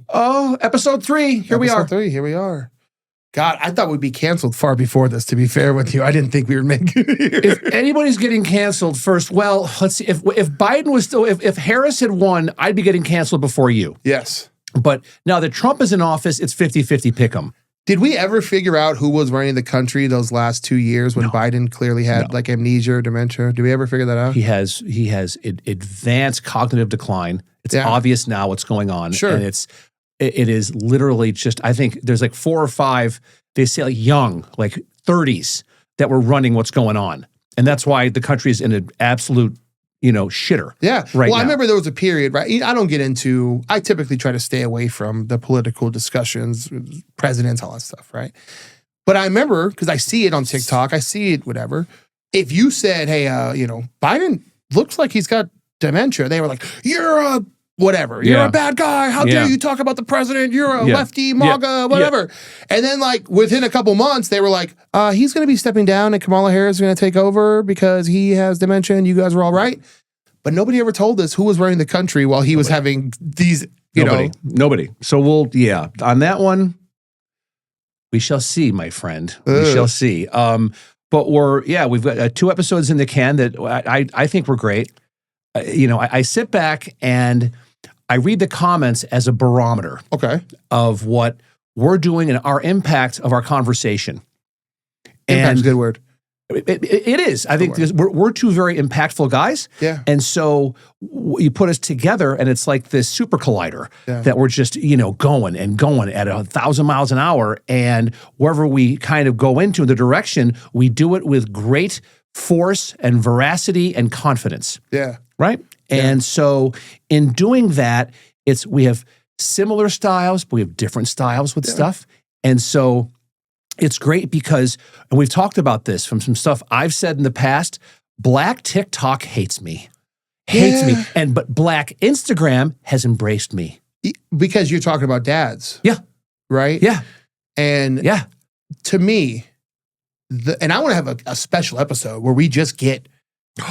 Oh, episode 3. Here we are. Episode 3. Here we are. God, I thought we'd be canceled far before this, to be fair with you. I didn't think we would make it here. If anybody's getting canceled first, well, let's see. If Biden was still, if Harris had won, I'd be getting canceled before you. Yes. But now that Trump is in office, it's 50-50 pick 'em. Did we ever figure out who was running the country those last 2 years when Biden clearly had like amnesia or dementia? Did we ever figure that out? He has advanced cognitive decline. It's obvious now what's going on. Sure. And it is literally just, I think there's like 4 or 5, they say like young, like 30s that were running what's going on. And that's why the country is in an absolute, shitter. Yeah. Right well, now. I remember there was a period, right? I typically try to stay away from the political discussions, presidents, all that stuff, right? But I remember, because I see it on TikTok, I see it, whatever. If you said, hey, Biden looks like he's got dementia, they were like, you're a whatever. You're a bad guy. How dare you talk about the president? You're a lefty, MAGA, whatever. And then like within a couple months, they were like, he's going to be stepping down and Kamala Harris is going to take over because he has dementia and you guys were all right. But nobody ever told us who was running the country while he was having these, Nobody. So on that one, we shall see, my friend. We shall see. But we've got 2 episodes in the can that I think were great. I sit back and I read the comments as a barometer of what we're doing and our impact of our conversation. Impact's a good word. It is. I think we're 2 very impactful guys. Yeah. And so you put us together and it's like this super collider that we're just, going at 1,000 miles an hour. And wherever we kind of go into the direction, we do it with great force and veracity and confidence. Yeah. Right? Yeah. And so in doing that, we have similar styles, but we have different styles with stuff. And so it's great because, and we've talked about this from some stuff I've said in the past, Black TikTok hates me. But Black Instagram has embraced me. Because you're talking about dads. Yeah. Right? Yeah. And to me, and I want to have a special episode where we just get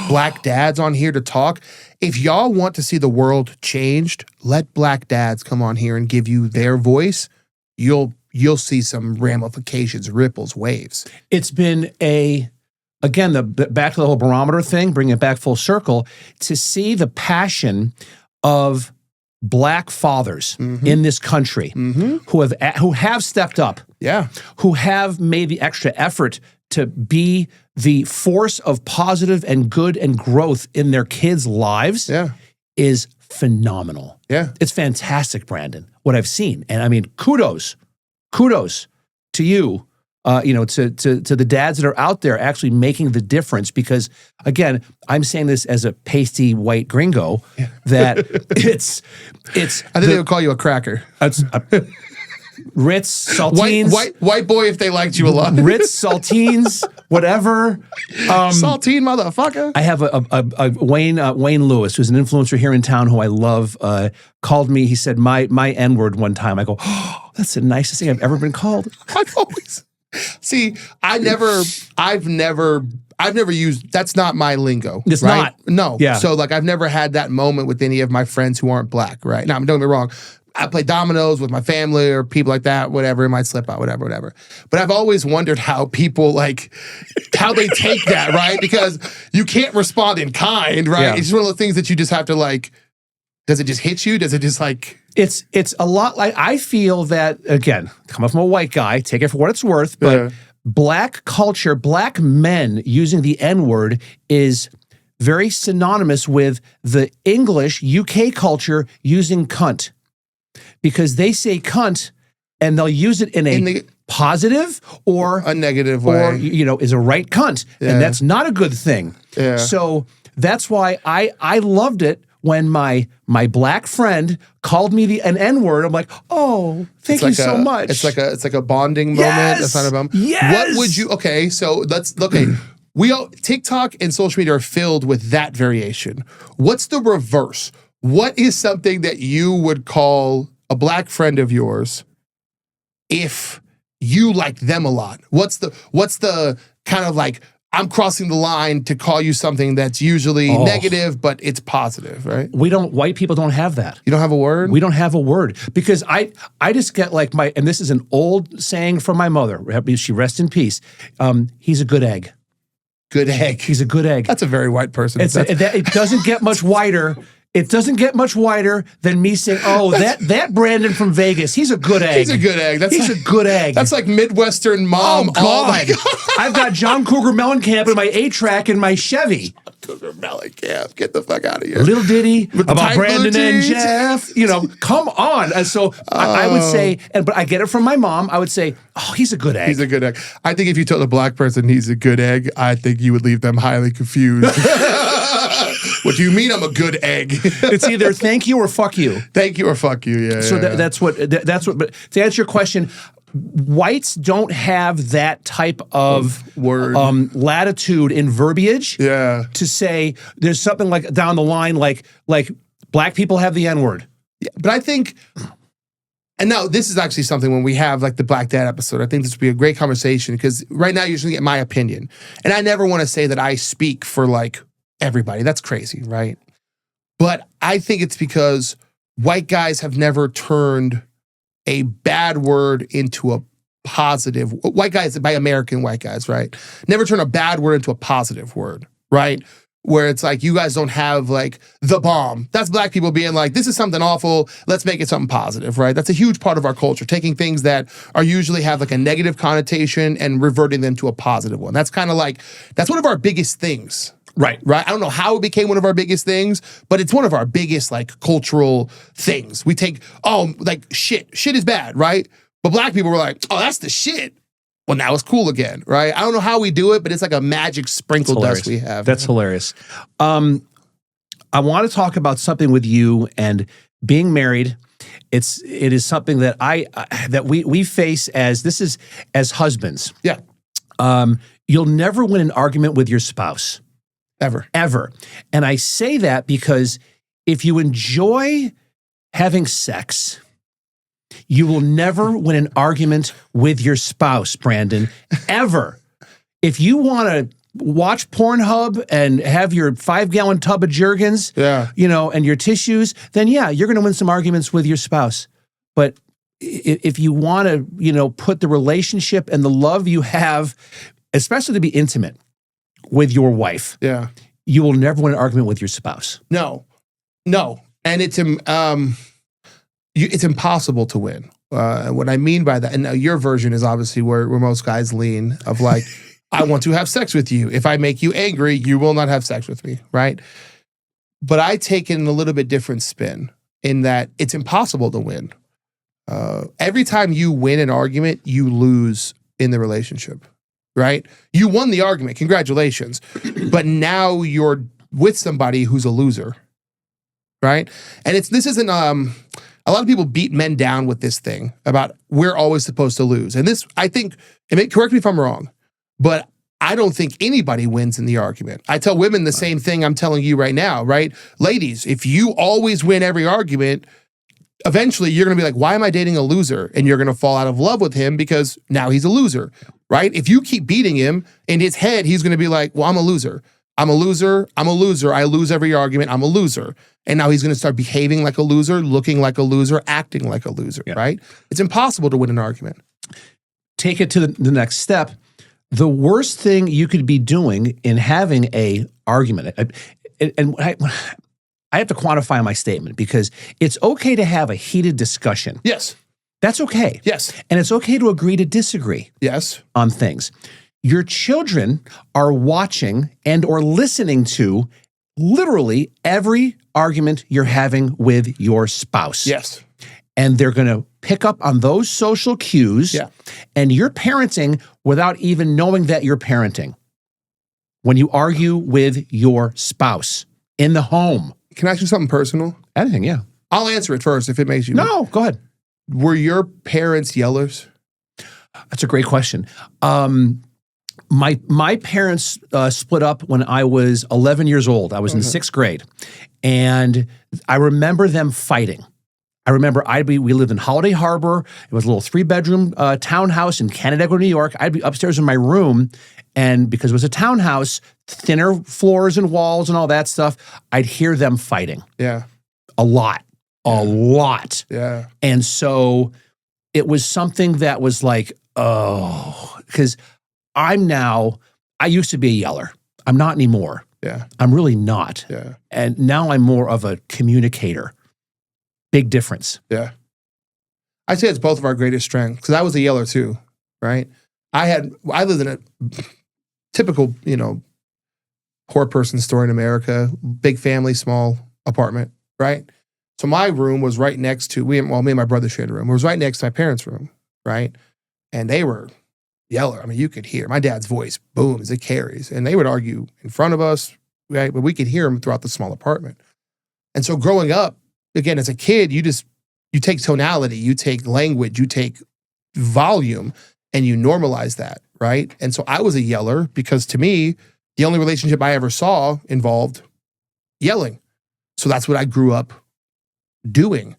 Black dads on here to talk. If y'all want to see the world changed, let Black dads come on here and give you their voice. You'll see some ramifications, ripples, waves. It's been again, back to the whole barometer thing, bring it back full circle, to see the passion of Black fathers in this country who have stepped up, who have made the extra effort to be the force of positive and good and growth in their kids' lives is phenomenal. Yeah. It's fantastic, Brandon, what I've seen. And I mean, kudos to you, to the dads that are out there actually making the difference. Because again, I'm saying this as a pasty white gringo, that it's. I think they would call you a cracker. Ritz, saltines. White boy if they liked you a lot. Ritz, saltines, whatever. Saltine motherfucker. I have a Wayne Lewis, who's an influencer here in town who I love, called me. He said my N-word one time. I go, oh, that's the nicest thing I've ever been called. I've always see. I've never used. That's not my lingo. It's right? not. No. Yeah. So like I've never had that moment with any of my friends who aren't Black. Right. Now, don't get me wrong. I play dominoes with my family or people like that, whatever, it might slip out, whatever. But I've always wondered how people how they take that, right? Because you can't respond in kind, right? Yeah. It's one of the things that you just have to does it just hit you? Does it just It's a lot like, I feel that, again, coming from a white guy, take it for what it's worth, but Black culture, Black men using the N-word is very synonymous with the English UK culture using cunt. Because they say cunt and they'll use it in a positive or a negative way. Or, is a right cunt. Yeah. And that's not a good thing. Yeah. So that's why I loved it when my Black friend called me an N-word. I'm like, oh, thank you so much. It's like a bonding moment. That's not a bump. Yes. What would you, TikTok and social media are filled with that variation. What's the reverse? What is something that you would call a Black friend of yours if you like them a lot? What's the kind of I'm crossing the line to call you something that's usually negative, but it's positive, right? White people don't have that. You don't have a word? We don't have a word because I just get like and this is an old saying from my mother. She rest in peace. He's a good egg. Good egg. He's a good egg. That's a very white person. It doesn't get much whiter. It doesn't get much whiter than me saying, that Brandon from Vegas, he's a good egg. He's a good egg. He's a good egg. That's like Midwestern mom. Oh, God. I've got John Cougar Mellencamp in my 8-track in my Chevy. Cougar Mellencamp. Get the fuck out of here. Little ditty With the about Brandon and jeans. Jeff. Come on. And so I would say, but I get it from my mom. I would say, he's a good egg. He's a good egg. I think if you told a black person he's a good egg, I think you would leave them highly confused. What do you mean I'm a good egg? It's either thank you or fuck you. Thank you or fuck you. Yeah. So that's what. But to answer your question, whites don't have that type of word latitude in verbiage. Yeah. To say there's something like down the line like black people have the N-word. Yeah, but I think. And now this is actually something when we have like the Black Dad episode, I think this would be a great conversation because right now you're just going to get my opinion. And I never want to say that I speak for like everybody. That's crazy, right? But I think it's because white guys have never turned a bad word into a positive. White guys, by American white guys, right? Never turn a bad word into a positive word, right? Where it's like, you guys don't have like the bomb. That's black people being like, this is something awful. Let's make it something positive, right? That's a huge part of our culture, taking things that are usually have like a negative connotation and reverting them to a positive one. That's kind of like, that's one of our biggest things. Right. I don't know how it became one of our biggest things, but it's one of our biggest like cultural things. We take, like shit is bad, right? But black people were like, that's the shit. Well, now it's cool again, right? I don't know how we do it, but it's like a magic sprinkle dust we have. That's hilarious. I want to talk about something with you and being married. It is something that that we face as husbands. Yeah. You'll never win an argument with your spouse. Ever. And I say that because if you enjoy having sex, you will never win an argument with your spouse, Brandon, ever. If you want to watch Pornhub and have your 5-gallon tub of Jergens, and your tissues, then you're going to win some arguments with your spouse. But if you want to, put the relationship and the love you have, especially to be intimate with your wife, you will never win an argument with your spouse. No. And it's impossible to win. What I mean by that, and your version is obviously where most guys lean of like, I want to have sex with you. If I make you angry, you will not have sex with me, right? But I take it in a little bit different spin in that it's impossible to win. Every time you win an argument, you lose in the relationship, right? You won the argument, congratulations. But now you're with somebody who's a loser, right? And this isn't, a lot of people beat men down with this thing about we're always supposed to lose. And this, I think, correct me if I'm wrong, but I don't think anybody wins in the argument. I tell women the same thing I'm telling you right now, right? Ladies, if you always win every argument, eventually you're going to be like, why am I dating a loser? And you're going to fall out of love with him because now he's a loser, right? If you keep beating him, in his head, he's going to be like, well, I'm a loser. I'm a loser. I'm a loser. I lose every argument. I'm a loser. And now he's going to start behaving like a loser, looking like a loser, acting like a loser, right? It's impossible to win an argument. Take it to the next step. The worst thing you could be doing in having a argument, and I have to quantify my statement because it's okay to have a heated discussion. Yes. That's okay. Yes. And it's okay to agree to disagree. Yes. On things. Your children are watching and or listening to literally every argument you're having with your spouse. Yes. And they're going to pick up on those social cues. Yeah. And you're parenting without even knowing that you're parenting. When you argue with your spouse in the home. Can I ask you something personal? Anything, yeah. I'll answer it first if it makes you... No, go ahead. Were your parents yellers? That's a great question. My parents split up when I was 11 years old. I was in 6th grade. And I remember them fighting. I remember we lived in Holiday Harbor. It was a little 3-bedroom townhouse in Canandaigua, New York. I'd be upstairs in my room, And because it was a townhouse, thinner floors and walls and all that stuff, I'd hear them fighting. Yeah. A lot. Yeah. And so it was something that was like, oh, because I used to be a yeller. I'm not anymore. Yeah. I'm really not. Yeah. And now I'm more of a communicator. Big difference. Yeah. I say it's both of our greatest strengths because I was a yeller too, right? I lived in a typical, poor person story in America, big family, small apartment, right? So my room was right next to, me and my brother shared a room. It was right next to my parents' room, right? And they were yeller. I mean, you could hear my dad's voice booms, it carries. And they would argue in front of us, right? But we could hear them throughout the small apartment. And so growing up, again, as a kid, you take tonality, you take language, you take volume, and you normalize that, right? And so I was a yeller because to me, the only relationship I ever saw involved yelling. So that's what I grew up doing.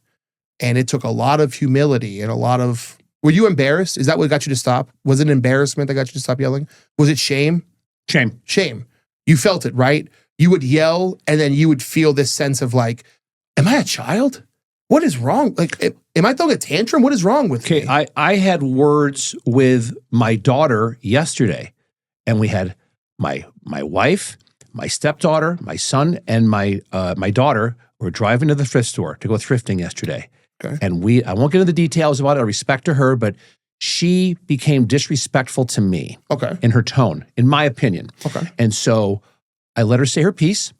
And it took a lot of humility and were you embarrassed? Is that what got you to stop? Was it embarrassment that got you to stop yelling? Was it shame? Shame. You felt it, right? You would yell and then you would feel this sense of like, am I a child? What is wrong? Like, am I throwing a tantrum? What is wrong with me? I had words with my daughter yesterday, and we had my wife, my stepdaughter, my son, and my daughter were driving to the thrift store to go thrifting yesterday. Okay. And I won't get into the details about it, I respect to her, but she became disrespectful to me. Okay. In her tone, in my opinion. Okay. And so I let her say her piece.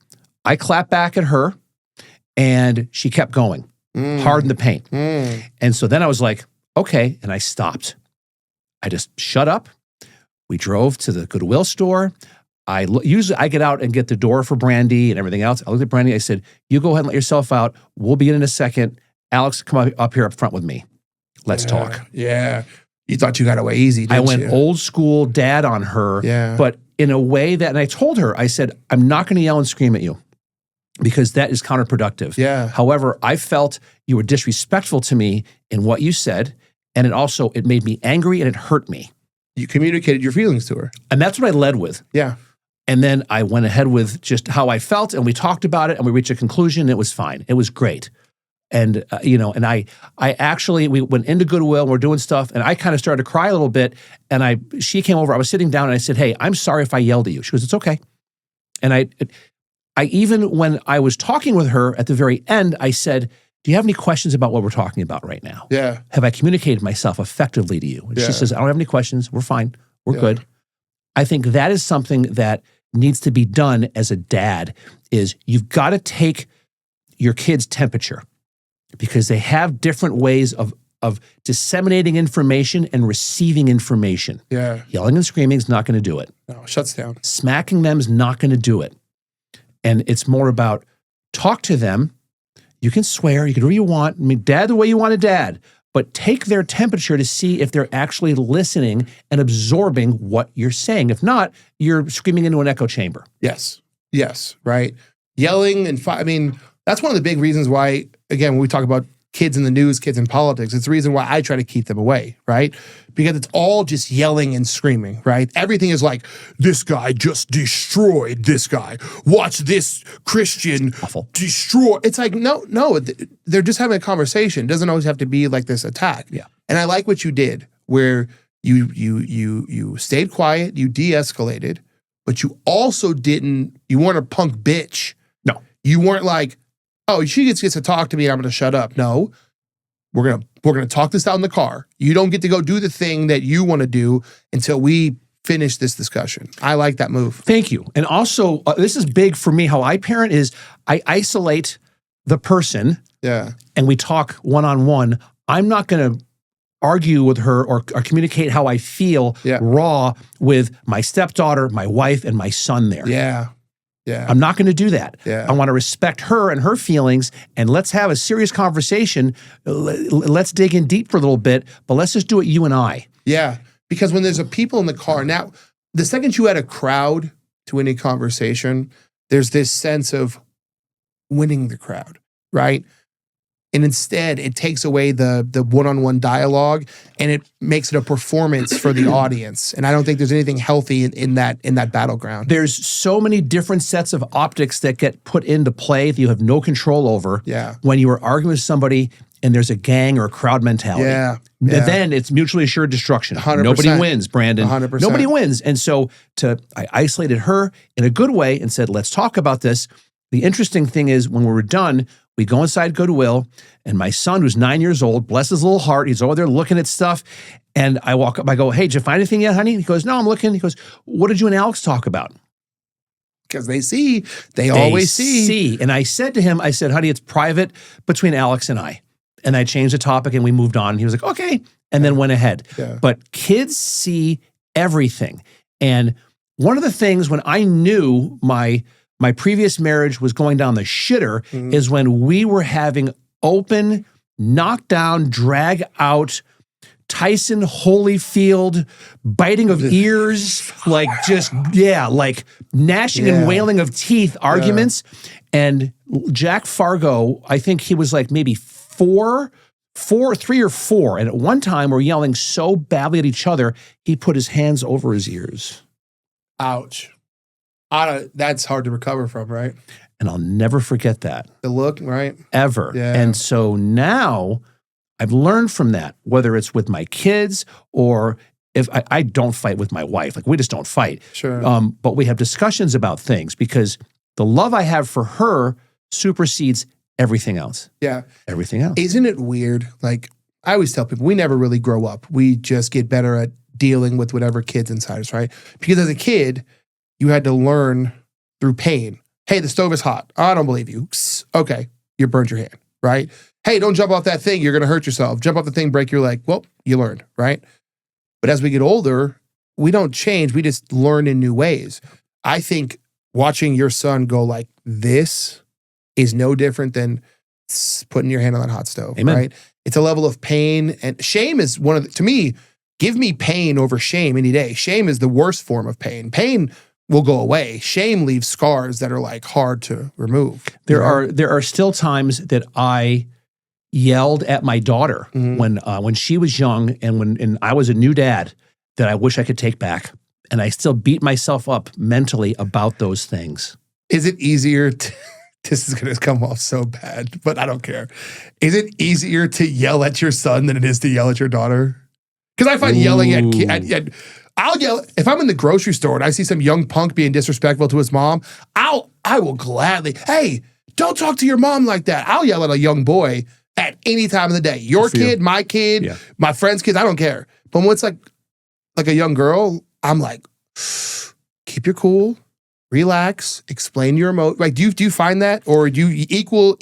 I clapped back at her, and she kept going. Harden the paint. And so then I was like, okay. And I stopped. I just shut up. We drove to the Goodwill store. Usually I get out and get the door for Brandy and everything else. I looked at Brandy. I said, you go ahead and let yourself out. We'll be in a second. Alex, come up here up front with me. Let's talk. Yeah. You thought you got away easy, didn't you? I went old school dad on her. Yeah. But in a way that, and I told her, I said, I'm not going to yell and scream at you, because that is counterproductive. Yeah. However, I felt you were disrespectful to me in what you said, and it made me angry and it hurt me. You communicated your feelings to her. And that's what I led with. Yeah. And then I went ahead with just how I felt, and we talked about it, and we reached a conclusion, and it was fine. It was great. And, and I actually, we went into Goodwill, and we're doing stuff, and I kind of started to cry a little bit, and she came over, I was sitting down, and I said, hey, I'm sorry if I yelled at you. She goes, it's okay. And I even, when I was talking with her at the very end, I said, do you have any questions about what we're talking about right now? Yeah. Have I communicated myself effectively to you? And she says, I don't have any questions. We're fine. We're good. I think that is something that needs to be done as a dad, is you've got to take your kid's temperature, because they have different ways of disseminating information and receiving information. Yeah. Yelling and screaming is not going to do it. No, it shuts down. Smacking them is not going to do it. And it's more about talk to them. You can swear, you can do what you want. I mean, dad the way you want to dad, but take their temperature to see if they're actually listening and absorbing what you're saying. If not, you're screaming into an echo chamber. Yes. Yes. Right. Yelling and that's one of the big reasons why, again, when we talk about kids in the news, kids in politics, it's the reason why I try to keep them away, right? Because it's all just yelling and screaming, right? Everything is like, this guy just destroyed this guy. Watch this Christian destroy. It's like, no, they're just having a conversation. It doesn't always have to be like this attack. Yeah. And I like what you did, where you stayed quiet, you de-escalated, but you also you weren't a punk bitch. No. You weren't like, oh, she gets to talk to me and I'm going to shut up. No, we're gonna talk this out in the car. You don't get to go do the thing that you want to do until we finish this discussion. I like that move. Thank you. And also, this is big for me. How I parent is I isolate the person. Yeah. And we talk one-on-one. I'm not going to argue with her or communicate how I feel raw with my stepdaughter, my wife, and my son there. Yeah. Yeah. I'm not going to do that. Yeah. I want to respect her and her feelings, and let's have a serious conversation. Let's dig in deep for a little bit, but let's just do it you and I. Yeah. Because when there's people in the car, now, the second you add a crowd to any conversation, there's this sense of winning the crowd, right? And instead, it takes away the one-on-one dialogue and it makes it a performance for the audience. And I don't think there's anything healthy in that battleground. There's so many different sets of optics that get put into play that you have no control over when you are arguing with somebody and there's a gang or a crowd mentality. Yeah. Then it's mutually assured destruction. 100%. Nobody wins, Brandon. 100%. Nobody wins. And so I isolated her in a good way and said, let's talk about this. The interesting thing is when we were done, we go inside Goodwill, and my son, who's 9 years old, bless his little heart, he's over there looking at stuff. And I walk up, I go, hey, did you find anything yet, honey? He goes, no, I'm looking. He goes, what did you and Alex talk about? Because they always see. And I said to him, I said, honey, it's private between Alex and I. And I changed the topic and we moved on. He was like, okay. And then went ahead. Yeah. But kids see everything. And one of the things when I knew my previous marriage was going down the shitter is when we were having open, knockdown, drag out, Tyson Holyfield, biting of ears, like gnashing and wailing of teeth arguments. And Jack Fargo, I think he was like maybe 3 or 4. And at one time we're yelling so badly at each other, he put his hands over his ears. Ouch. That's hard to recover from, right? And I'll never forget that. The look, right? Ever. Yeah. And so now I've learned from that, whether it's with my kids or if I don't fight with my wife. Like we just don't fight. Sure. But we have discussions about things because the love I have for her supersedes everything else. Yeah. Everything else. Isn't it weird? Like I always tell people, we never really grow up. We just get better at dealing with whatever kid's inside us, right? Because as a kid, you had to learn through pain. Hey, the stove is hot. Oh, I don't believe you. Okay, you burned your hand, right? Hey, don't jump off that thing. You're going to hurt yourself. Jump off the thing, break your leg. Well, you learned, right? But as we get older, we don't change. We just learn in new ways. I think watching your son go like this is no different than putting your hand on that hot stove, Amen. Right? It's a level of pain. And shame is to me, give me pain over shame any day. Shame is the worst form of pain. Pain will go away. Shame leaves scars that are like hard to remove. There are still times that I yelled at my daughter when she was young and when I was a new dad that I wish I could take back. And I still beat myself up mentally about those things. Is it easier to, this is going to come off so bad, but I don't care. Is it easier to yell at your son than it is to yell at your daughter? Because I find yelling at I'll yell if I'm in the grocery store and I see some young punk being disrespectful to his mom. I will gladly, hey, don't talk to your mom like that. I'll yell at a young boy at any time of the day. Your kid, my kid, my friend's kids, I don't care. But when it's like a young girl, I'm like, keep your cool, relax, explain your emotion. Like, do you find that, or do you equal?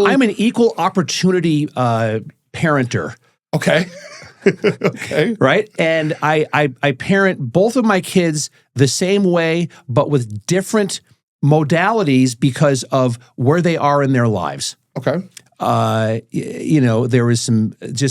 I'm an equal opportunity parenter. Okay. Okay. Right? And I parent both of my kids the same way, but with different modalities because of where they are in their lives. Okay. There was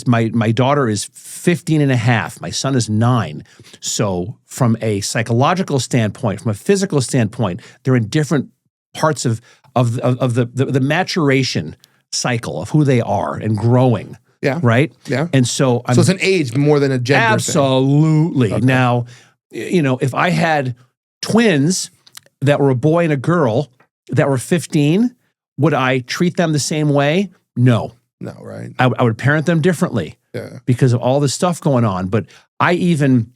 my daughter is 15 and a half. My son is 9. So from a psychological standpoint, from a physical standpoint, they're in different parts of the maturation cycle of who they are and growing. Yeah. Right? Yeah. And so it's an age more than a gender absolutely thing. Okay. Now, if I had twins that were a boy and a girl that were 15, would I treat them the same way? No. No, right. I would parent them differently because of all the stuff going on. But I even,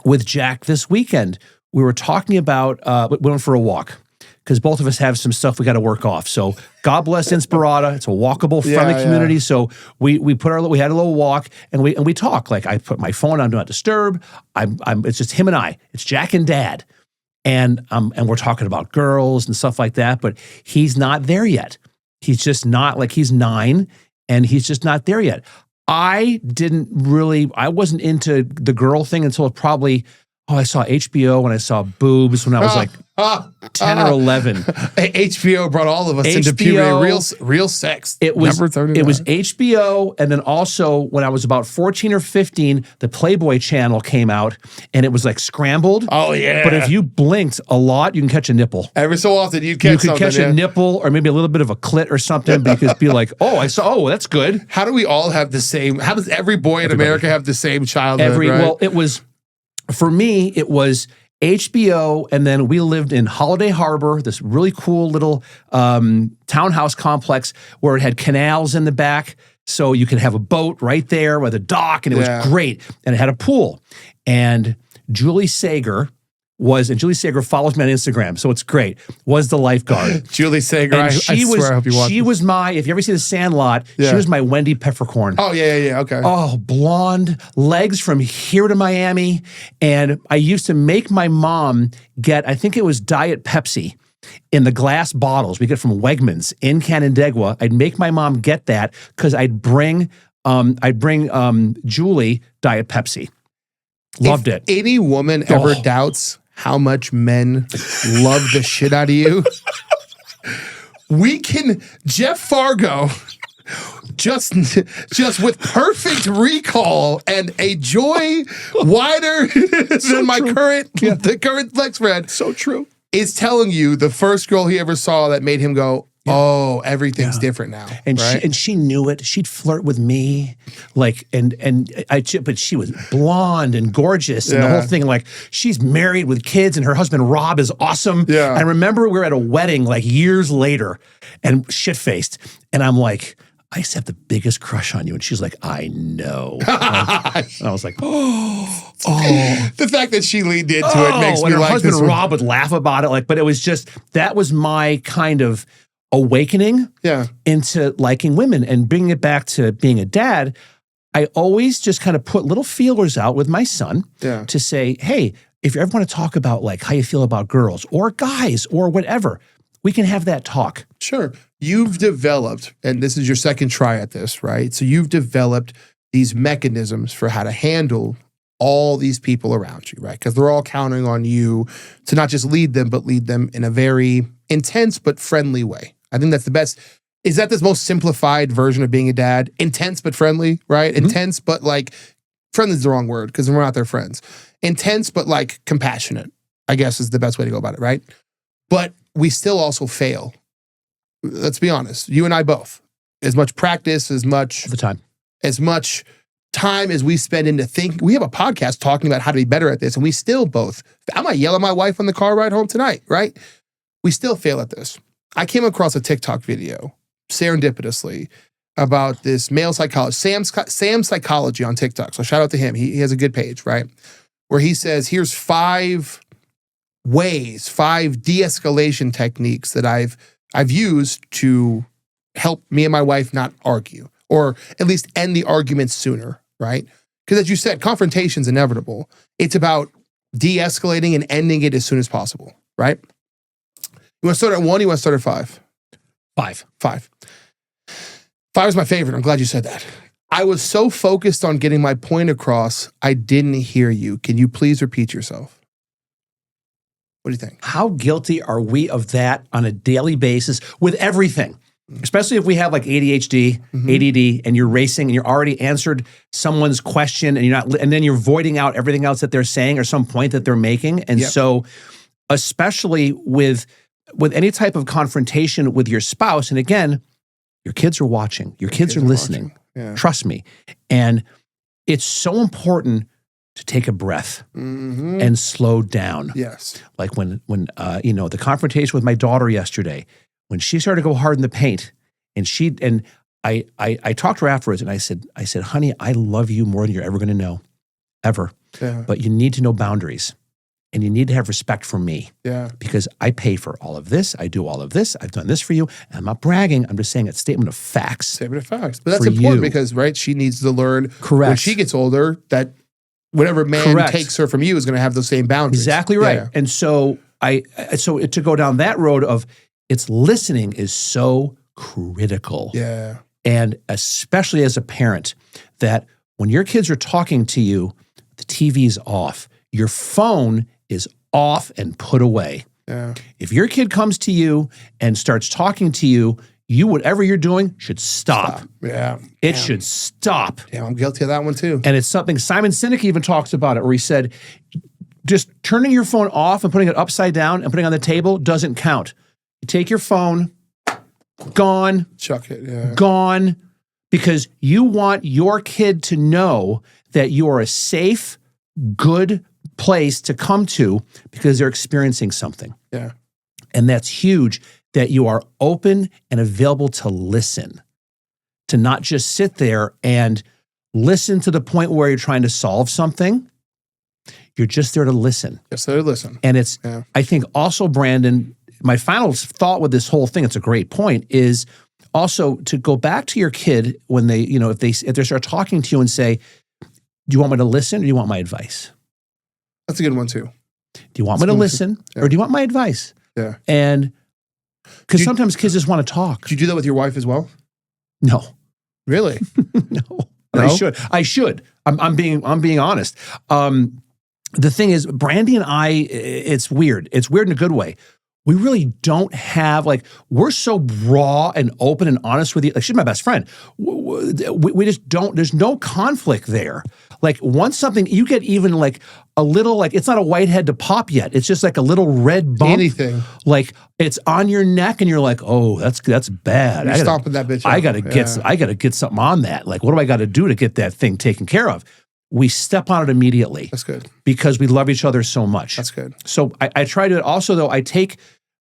with Jack this weekend, we were talking about, we went for a walk because both of us have some stuff we got to work off. So God bless Inspirata. It's a walkable, friendly community. Yeah. So we had a little walk and we talk. Like I put my phone on Do Not Disturb. It's just him and I. It's Jack and Dad. And we're talking about girls and stuff like that, but he's not there yet. He's just not, like, he's 9 and he's just not there yet. I wasn't into the girl thing until probably, I saw HBO when I saw boobs when I was like 10 or 11. HBO brought all of us into puberty. Real sex. It was Number 39. it was HBO, and then also when I was about 14 or 15, the Playboy channel came out, and it was like scrambled. Oh yeah. But if you blinked a lot, you can catch a nipple. Every so often you could catch a nipple or maybe a little bit of a clit or something, because be like, that's good. How do we all have the same? How does every boy in America have the same childhood? Right? Well, it was, for me, it was HBO, and then we lived in Holiday Harbor, this really cool little townhouse complex where it had canals in the back, so you could have a boat right there with a dock, and it was great. And it had a pool. And Julie Sager follows me on Instagram, so it's great, was the lifeguard. Julie Sager, and I swear I hope you watch She was my, if you ever see The Sandlot, she was my Wendy Peppercorn. Oh, yeah, okay. Oh, blonde, legs from here to Miami. And I used to make my mom get, I think it was Diet Pepsi in the glass bottles we get from Wegmans in Canandaigua. I'd make my mom get that because I'd bring Julie Diet Pepsi. Loved it. Any woman ever doubts how much men love the shit out of you, Jeff Fargo, just with perfect recall and a joy wider than the current flex friend. So true. Is telling you the first girl he ever saw that made him go, oh, everything's different now. And she knew it. She'd flirt with me, but she was blonde and gorgeous, and the whole thing. Like, she's married with kids, and her husband Rob is awesome. Yeah. I remember we were at a wedding like years later, and shit faced, and I'm like, I used to have the biggest crush on you, and she's like, I know. And I was like, oh. The fact that she leaned into it makes me and her like husband this one. Rob would laugh about it, but it was just, that was my kind of awakening into liking women and bringing it back to being a dad. I always just kind of put little feelers out with my son to say, hey, if you ever want to talk about like how you feel about girls or guys or whatever, we can have that talk. Sure. You've developed, and this is your second try at this, right? So you've developed these mechanisms for how to handle all these people around you, right? Because they're all counting on you to not just lead them, but lead them in a very intense but friendly way. I think that's the best. Is that the most simplified version of being a dad? Intense but friendly, right? Mm-hmm. Intense but like, friendly is the wrong word because we're not their friends. Intense but like compassionate, I guess is the best way to go about it, right? But we still also fail. Let's be honest. You and I both. As much practice, as much time as we spend into thinking. We have a podcast talking about how to be better at this, and we still both, I might yell at my wife on the car ride home tonight, right? We still fail at this. I came across a TikTok video, serendipitously, about this male psychologist, Sam Psychology on TikTok. So shout out to him. He has a good page, right? Where he says, here's 5 de-escalation techniques that I've used to help me and my wife not argue, or at least end the argument sooner, right? Because as you said, confrontation's inevitable. It's about de-escalating and ending it as soon as possible, right? You want to start at 1, you want to start at 5? 5. 5 is my favorite. I'm glad you said that. I was so focused on getting my point across, I didn't hear you. Can you please repeat yourself? What do you think? How guilty are we of that on a daily basis with everything? Especially if we have like ADHD, ADD, and you're racing and you're already answered someone's question and then you're voiding out everything else that they're saying or some point that they're making. And so especially with any type of confrontation with your spouse, and again, your kids are watching, your kids are listening. Yeah. Trust me. And it's so important to take a breath and slow down. Yes. Like when the confrontation with my daughter yesterday, when she started to go hard in the paint, and I talked to her afterwards, and I said, honey, I love you more than you're ever going to know, ever. Yeah. But you need to know boundaries, and you need to have respect for me. Yeah. Because I pay for all of this, I do all of this, I've done this for you. And I'm not bragging. I'm just saying a statement of facts. Statement of facts. But that's important because, right, she needs to learn when she gets older that whatever man takes her from you is going to have those same boundaries. Exactly right. Yeah. And so to go down that road of listening is so critical. Yeah. And especially as a parent, that when your kids are talking to you, the TV's off, your phone is off and put away. Yeah. If your kid comes to you and starts talking to you, whatever you're doing should stop. Yeah. It should stop. Damn, I'm guilty of that one too. And it's something Simon Sinek even talks about it, where he said, just turning your phone off and putting it upside down and putting it on the table doesn't count. You take your phone, gone, Chuck it. Yeah. gone, because you want your kid to know that you are a safe, good place to come to because they're experiencing something. Yeah. And that's huge, that you are open and available to listen, to not just sit there and listen to the point where you're trying to solve something. You're just there to listen. Just there to listen. And it's, I think also, Brandon, my final thought with this whole thing, it's a great point, is also to go back to your kid when they, if they start talking to you and say, do you want me to listen or do you want my advice? That's a good one too. Do you want me to listen or do you want my advice? Yeah. And because sometimes kids just want to talk. Do you do that with your wife as well? No. Really? No. I should. I'm being honest. The thing is, Brandy and I, it's weird. It's weird in a good way. We really don't have, we're so raw and open and honest with you. Like, she's my best friend. We just don't, there's no conflict there. Like, once something, you get even a little, it's not a whitehead to pop yet. It's just like a little red bump. Anything. Like, it's on your neck and you're like, oh, that's bad. You're stomping that bitch out. I gotta get something on that. Like, what do I got to do to get that thing taken care of? We step on it immediately. That's good. Because we love each other so much. That's good. So I try to also, though,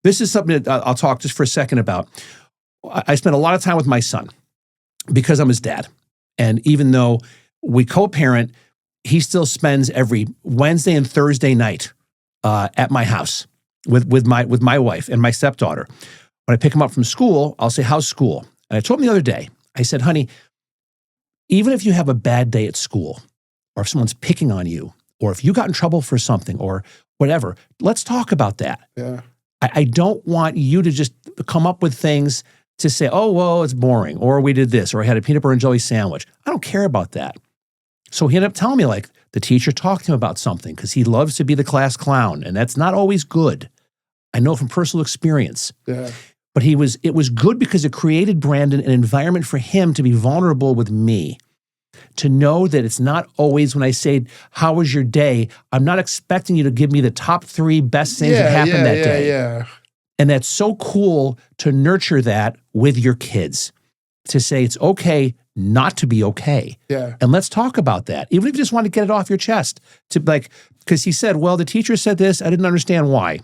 this is something that I'll talk just for a second about. I spend a lot of time with my son because I'm his dad. And even though we co-parent, he still spends every Wednesday and Thursday night at my house with my wife and my stepdaughter. When I pick him up from school, I'll say, how's school? And I told him the other day, I said, honey, even if you have a bad day at school, or if someone's picking on you, or if you got in trouble for something or whatever, let's talk about that. Yeah. I don't want you to just come up with things to say, oh, well, it's boring, or we did this, or I had a peanut butter and jelly sandwich. I don't care about that. So he ended up telling me, the teacher talked to him about something because he loves to be the class clown, and that's not always good. I know from personal experience. Yeah. But it was good because it created, Brandon, an environment for him to be vulnerable with me, to know that it's not always when I say, how was your day? I'm not expecting you to give me the top 3 best things that happened that day. Yeah. And that's so cool to nurture that with your kids, to say it's okay not to be okay. Yeah. And let's talk about that. Even if you just want to get it off your chest, because he said, well, the teacher said this, I didn't understand why.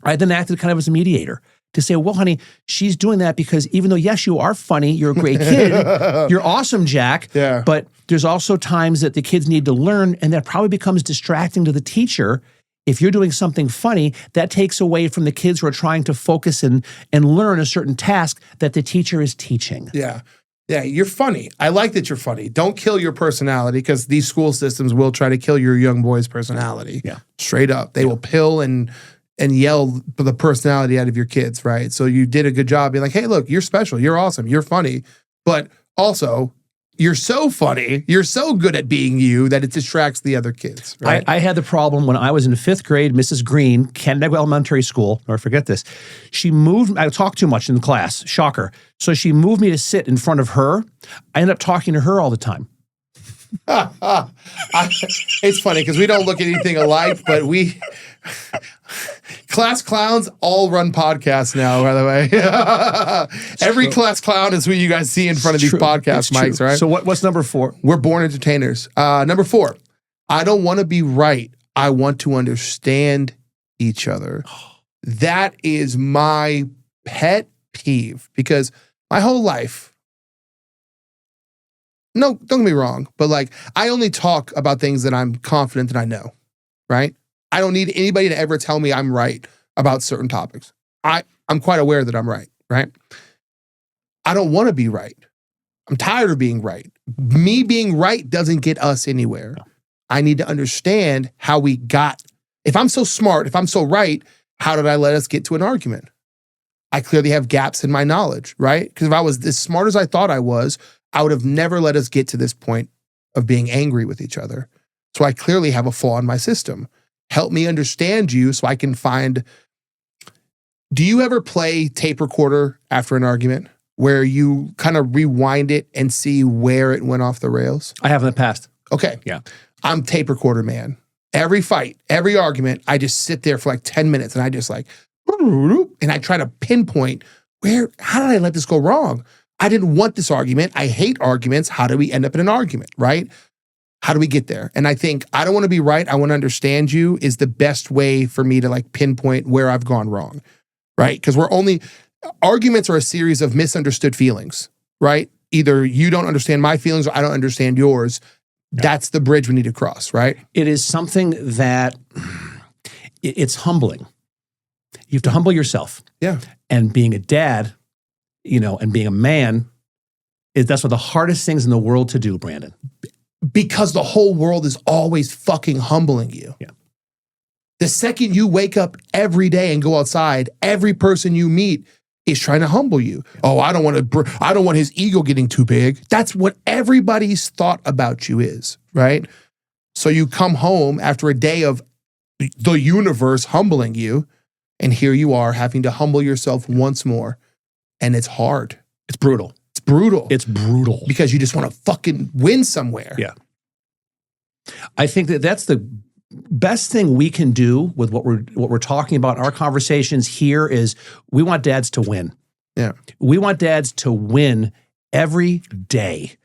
I then acted kind of as a mediator to say, well, honey, she's doing that because even though, yes, you are funny, you're a great kid, you're awesome, Jack, but there's also times that the kids need to learn, and that probably becomes distracting to the teacher. If you're doing something funny, that takes away from the kids who are trying to focus and learn a certain task that the teacher is teaching. Yeah. Yeah, you're funny. I like that you're funny. Don't kill your personality, because these school systems will try to kill your young boy's personality. Yeah. Straight up. They will pill and yell the personality out of your kids, right? So you did a good job being like, hey, look, you're special. You're awesome. You're funny. But also, you're so funny. You're so good at being you that it distracts the other kids, right? I had the problem when I was in 5th grade, Mrs. Green, Canandaigua Elementary School, never forget this. She moved, I talked too much in the class, shocker. So she moved me to sit in front of her. I ended up talking to her all the time. It's funny because we don't look anything alike, but we... Class clowns all run podcasts now, by the way. Every class clown is who you guys see in front of these podcast mics, right? So what's number 4? We're born entertainers. Number 4, I don't want to be right. I want to understand each other. That is my pet peeve, because my whole life, no, don't get me wrong, but I only talk about things that I'm confident that I know, right? I don't need anybody to ever tell me I'm right about certain topics. I'm quite aware that I'm right, right? I don't want to be right. I'm tired of being right. Me being right doesn't get us anywhere. I need to understand how we got. If I'm so smart, if I'm so right, how did I let us get to an argument? I clearly have gaps in my knowledge, right? Because if I was as smart as I thought I was, I would have never let us get to this point of being angry with each other. So I clearly have a flaw in my system. Help me understand you so I can find Do you ever play tape recorder after an argument where you kind of rewind it and see where it went off the rails? I have in the past. Okay. Yeah. I'm tape recorder, man. Every fight, every argument, I just sit there for like 10 minutes and I just like, and I try to pinpoint how did I let this go wrong? I didn't want this argument. I hate arguments. How do we end up in an argument, right? How do we get there? And I think I don't want to be right. I want to understand you is the best way for me to like pinpoint where I've gone wrong, right? Because arguments are a series of misunderstood feelings, right? Either you don't understand my feelings or I don't understand yours. Yeah. That's the bridge we need to cross, right? It is something that it's humbling. You have to humble yourself. Yeah. And being a dad, and being a man, that's one of the hardest things in the world to do, Brandon. Because the whole world is always fucking humbling you. Yeah. The second you wake up every day and go outside, every person you meet is trying to humble you. Yeah. Oh, I don't want his ego getting too big. That's what everybody's thought about you is, right? So you come home after a day of the universe humbling you, and here you are having to humble yourself once more. And it's hard. It's brutal. It's brutal. It's brutal. Because you just want to fucking win somewhere. Yeah. I think that's the best thing we can do with what we're talking about in our conversations here is we want dads to win. Yeah. We want dads to win every day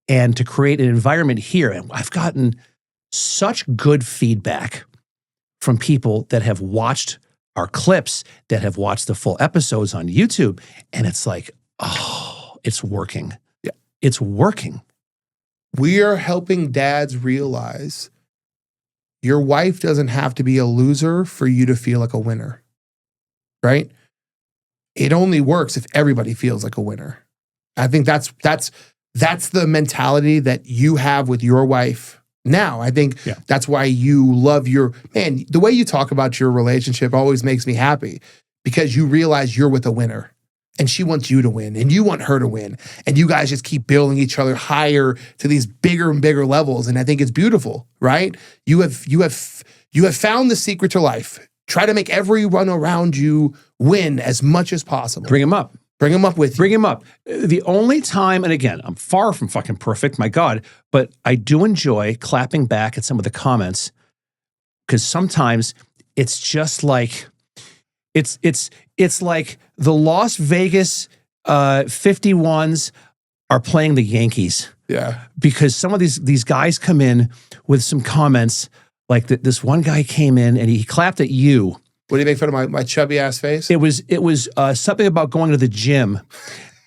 and to create an environment here. And I've gotten such good feedback from people that have watched our clips, that have watched the full episodes on YouTube. And it's like, oh, it's working. Yeah. It's working. We are helping dads realize your wife doesn't have to be a loser for you to feel like a winner, right? It only works if everybody feels like a winner. I think that's the mentality that you have with your wife now. I think that's why you love the way you talk about your relationship always makes me happy because you realize you're with a winner and she wants you to win and you want her to win. And you guys just keep building each other higher to these bigger and bigger levels. And I think it's beautiful, right? You have found the secret to life. Try to make everyone around you win as much as possible. Bring them up. Bring them up with you. Bring him up. The only time, and again, I'm far from fucking perfect, my God, but I do enjoy clapping back at some of the comments because sometimes it's just like, it's like the Las Vegas 51s are playing the Yankees. Yeah. Because some of these guys come in with some comments, like this one guy came in and he clapped at you. What do you make fun of my chubby ass face? It was something about going to the gym.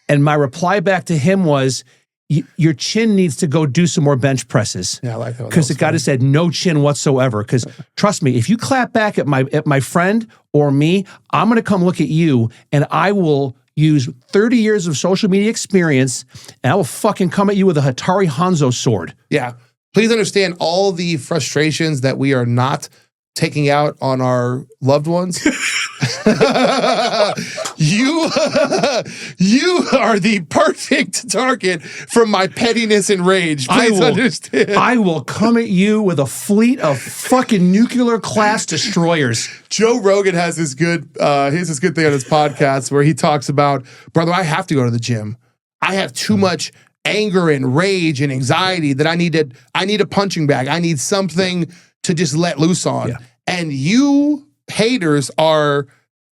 And my reply back to him was, your chin needs to go do some more bench presses. Yeah, I like that. Because the guy just said no chin whatsoever. Because trust me, if you clap back at my friend or me, I'm going to come look at you and I will use 30 years of social media experience and I will fucking come at you with a Hattori Hanzo sword. Yeah. Please understand all the frustrations that we are not taking out on our loved ones. You are the perfect target for my pettiness and rage. Please understand. I will come at you with a fleet of fucking nuclear class destroyers. Joe Rogan has this good thing on his podcast where he talks about, brother, I have to go to the gym. I have too much anger and rage and anxiety that I need a punching bag. I need something to just let loose on. Yeah. And you haters are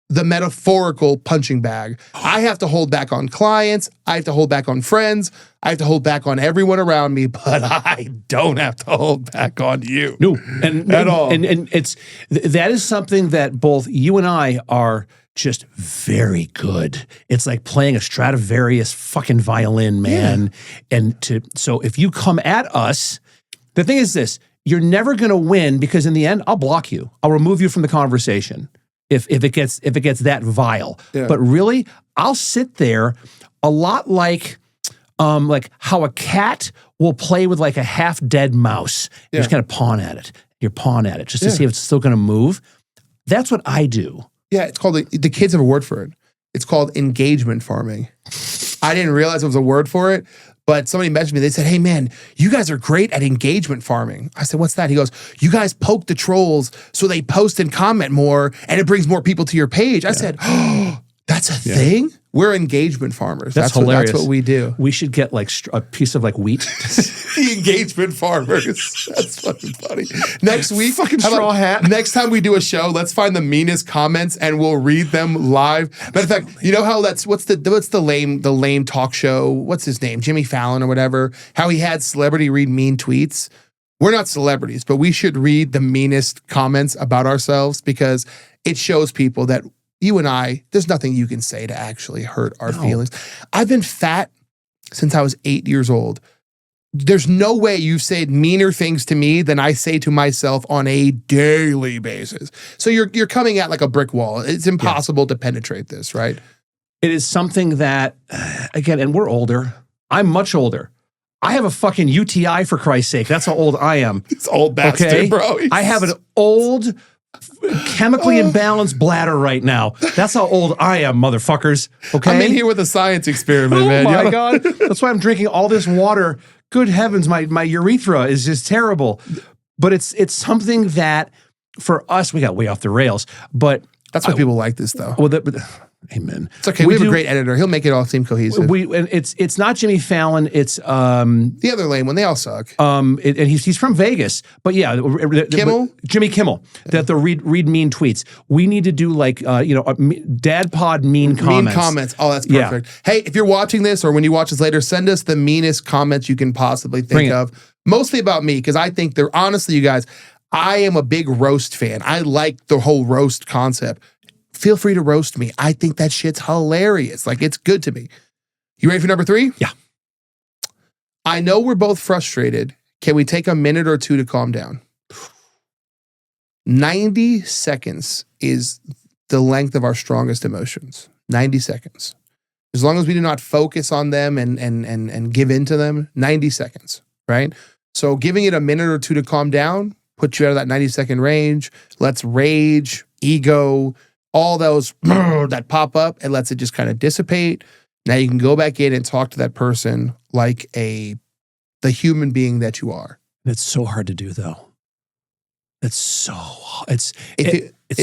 the metaphorical punching bag. I have to hold back on clients. I have to hold back on friends. I have to hold back on everyone around me, but I don't have to hold back on you. No, at all. And that is something that both you and I are just very good. It's like playing a Stradivarius fucking violin, man. Yeah. So if you come at us, the thing is this, you're never going to win because in the end, I'll block you. I'll remove you from the conversation if it gets that vile. Yeah. But really, I'll sit there a lot like how a cat will play with like a half dead mouse. Yeah. You just kind of pawn at it. You're pawn at it just to see if it's still going to move. That's what I do. Yeah, it's called, the kids have a word for it. It's called engagement farming. I didn't realize it was a word for it, But somebody messaged me. They said, hey, man, you guys are great at engagement farming. I said, what's that? He goes, you guys poke the trolls so they post and comment more and it brings more people to your page. I said, oh, that's a thing? We're engagement farmers. That's hilarious. That's what we do. We should get like a piece of like wheat. The engagement farmers. That's fucking funny. Next week, fucking straw hat. Next time we do a show, let's find the meanest comments and we'll read them live. Matter of fact, you know how what's the lame talk show? What's his name? Jimmy Fallon or whatever. How he had celebrity read mean tweets. We're not celebrities, but we should read the meanest comments about ourselves because it shows people that you and I, there's nothing you can say to actually hurt our feelings. I've been fat since I was 8 years old. There's no way you've said meaner things to me than I say to myself on a daily basis. So you're coming at like a brick wall. It's impossible to penetrate this, right? It is something that, again, and we're older. I'm much older. I have a fucking UTI, for Christ's sake. That's how old I am. It's old bastard, bro. I have an old, chemically imbalanced bladder right now. That's how old I am, motherfuckers. Okay? I'm in here with a science experiment, man. Oh my God. That's why I'm drinking all this water. Good heavens, my urethra is just terrible. But it's something that, for us, we got way off the rails. But that's why people like this, though. Well, amen. It's okay. We have a great editor. He'll make it all seem cohesive. And it's not Jimmy Fallon. It's the other lame one. They all suck. And he's from Vegas. But yeah, Jimmy Kimmel. That the read mean tweets. We need to do like dad pod mean comments. Mean comments. Oh, that's perfect. Yeah. Hey, if you're watching this or when you watch this later, send us the meanest comments you can possibly think of. Mostly about me because I think they're honestly, you guys. I am a big roast fan. I like the whole roast concept. Feel free to roast me. I think that shit's hilarious. Like, it's good to me. You ready for number 3? Yeah. I know we're both frustrated. Can we take a minute or two to calm down? 90 seconds is the length of our strongest emotions. 90 seconds. As long as we do not focus on them and give in to them, 90 seconds, right? So giving it a minute or two to calm down, put you out of that 90-second range. Let's rage, ego, all those that pop up and lets it just kind of dissipate. Now you can go back in and talk to that person like the human being that you are. It's so hard to do, though. It's so hard. It's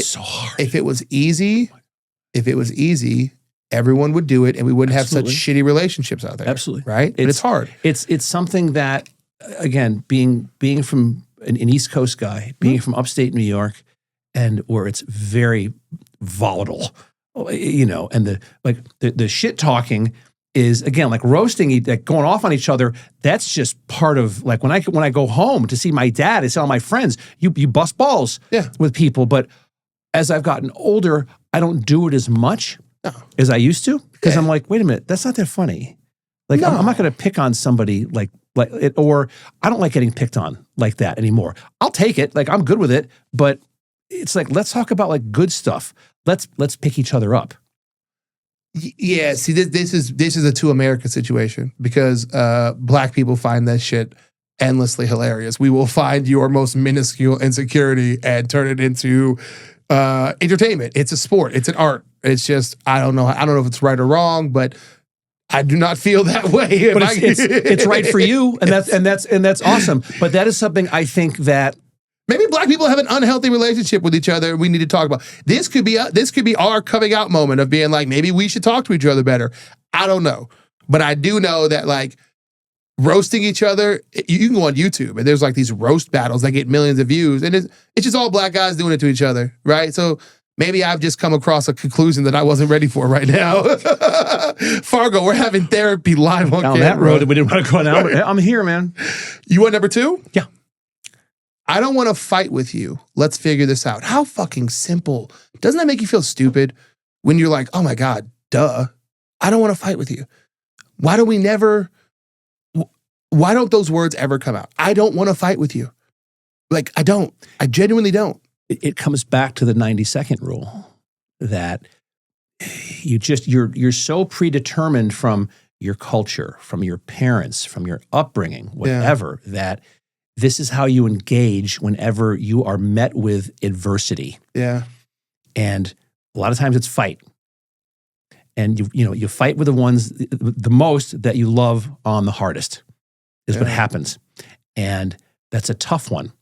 so hard. If it was easy, everyone would do it and we wouldn't have such shitty relationships out there. Absolutely. Right? But it's hard. It's something that, again, being from an East Coast guy, being from upstate New York, and where it's very volatile, and the shit talking is, again, like roasting, like going off on each other. That's just part of, like, when I go home to see my dad, I see all my friends, you bust balls with people. But as I've gotten older, I don't do it as much as I used to because I'm like, wait a minute, that's not that funny. Like, I'm not going to pick on somebody like it, or I don't like getting picked on like that anymore. I'll take it. Like, I'm good with it, but it's like, let's talk about like good stuff. Let's pick each other up. Yeah. See, this is a two America situation because black people find that shit endlessly hilarious. We will find your most minuscule insecurity and turn it into entertainment. It's a sport. It's an art. It's just, I don't know if it's right or wrong, but I do not feel that way. But it's right for you, and that's awesome. But that is something I think that maybe black people have an unhealthy relationship with each other. We need to talk about. This could be our coming out moment of being like, maybe we should talk to each other better. I don't know, but I do know that, like, roasting each other, you can go on YouTube and there's like these roast battles that get millions of views, and it's just all black guys doing it to each other, right? So maybe I've just come across a conclusion that I wasn't ready for right now. Fargo, we're having therapy live on camera. That road that we didn't want to go down. I'm here, man. You want number 2? Yeah. I don't want to fight with you. Let's figure this out. How fucking simple. Doesn't that make you feel stupid when you're like, oh my God, duh. I don't want to fight with you. Why don't those words ever come out? I don't want to fight with you. Like, I don't. I genuinely don't. It comes back to the 90-second rule that you're so predetermined from your culture, from your parents, from your upbringing, whatever, that this is how you engage whenever you are met with adversity. Yeah. And a lot of times it's fight. and you fight with the ones the most that you love on the hardest is what happens. And that's a tough one.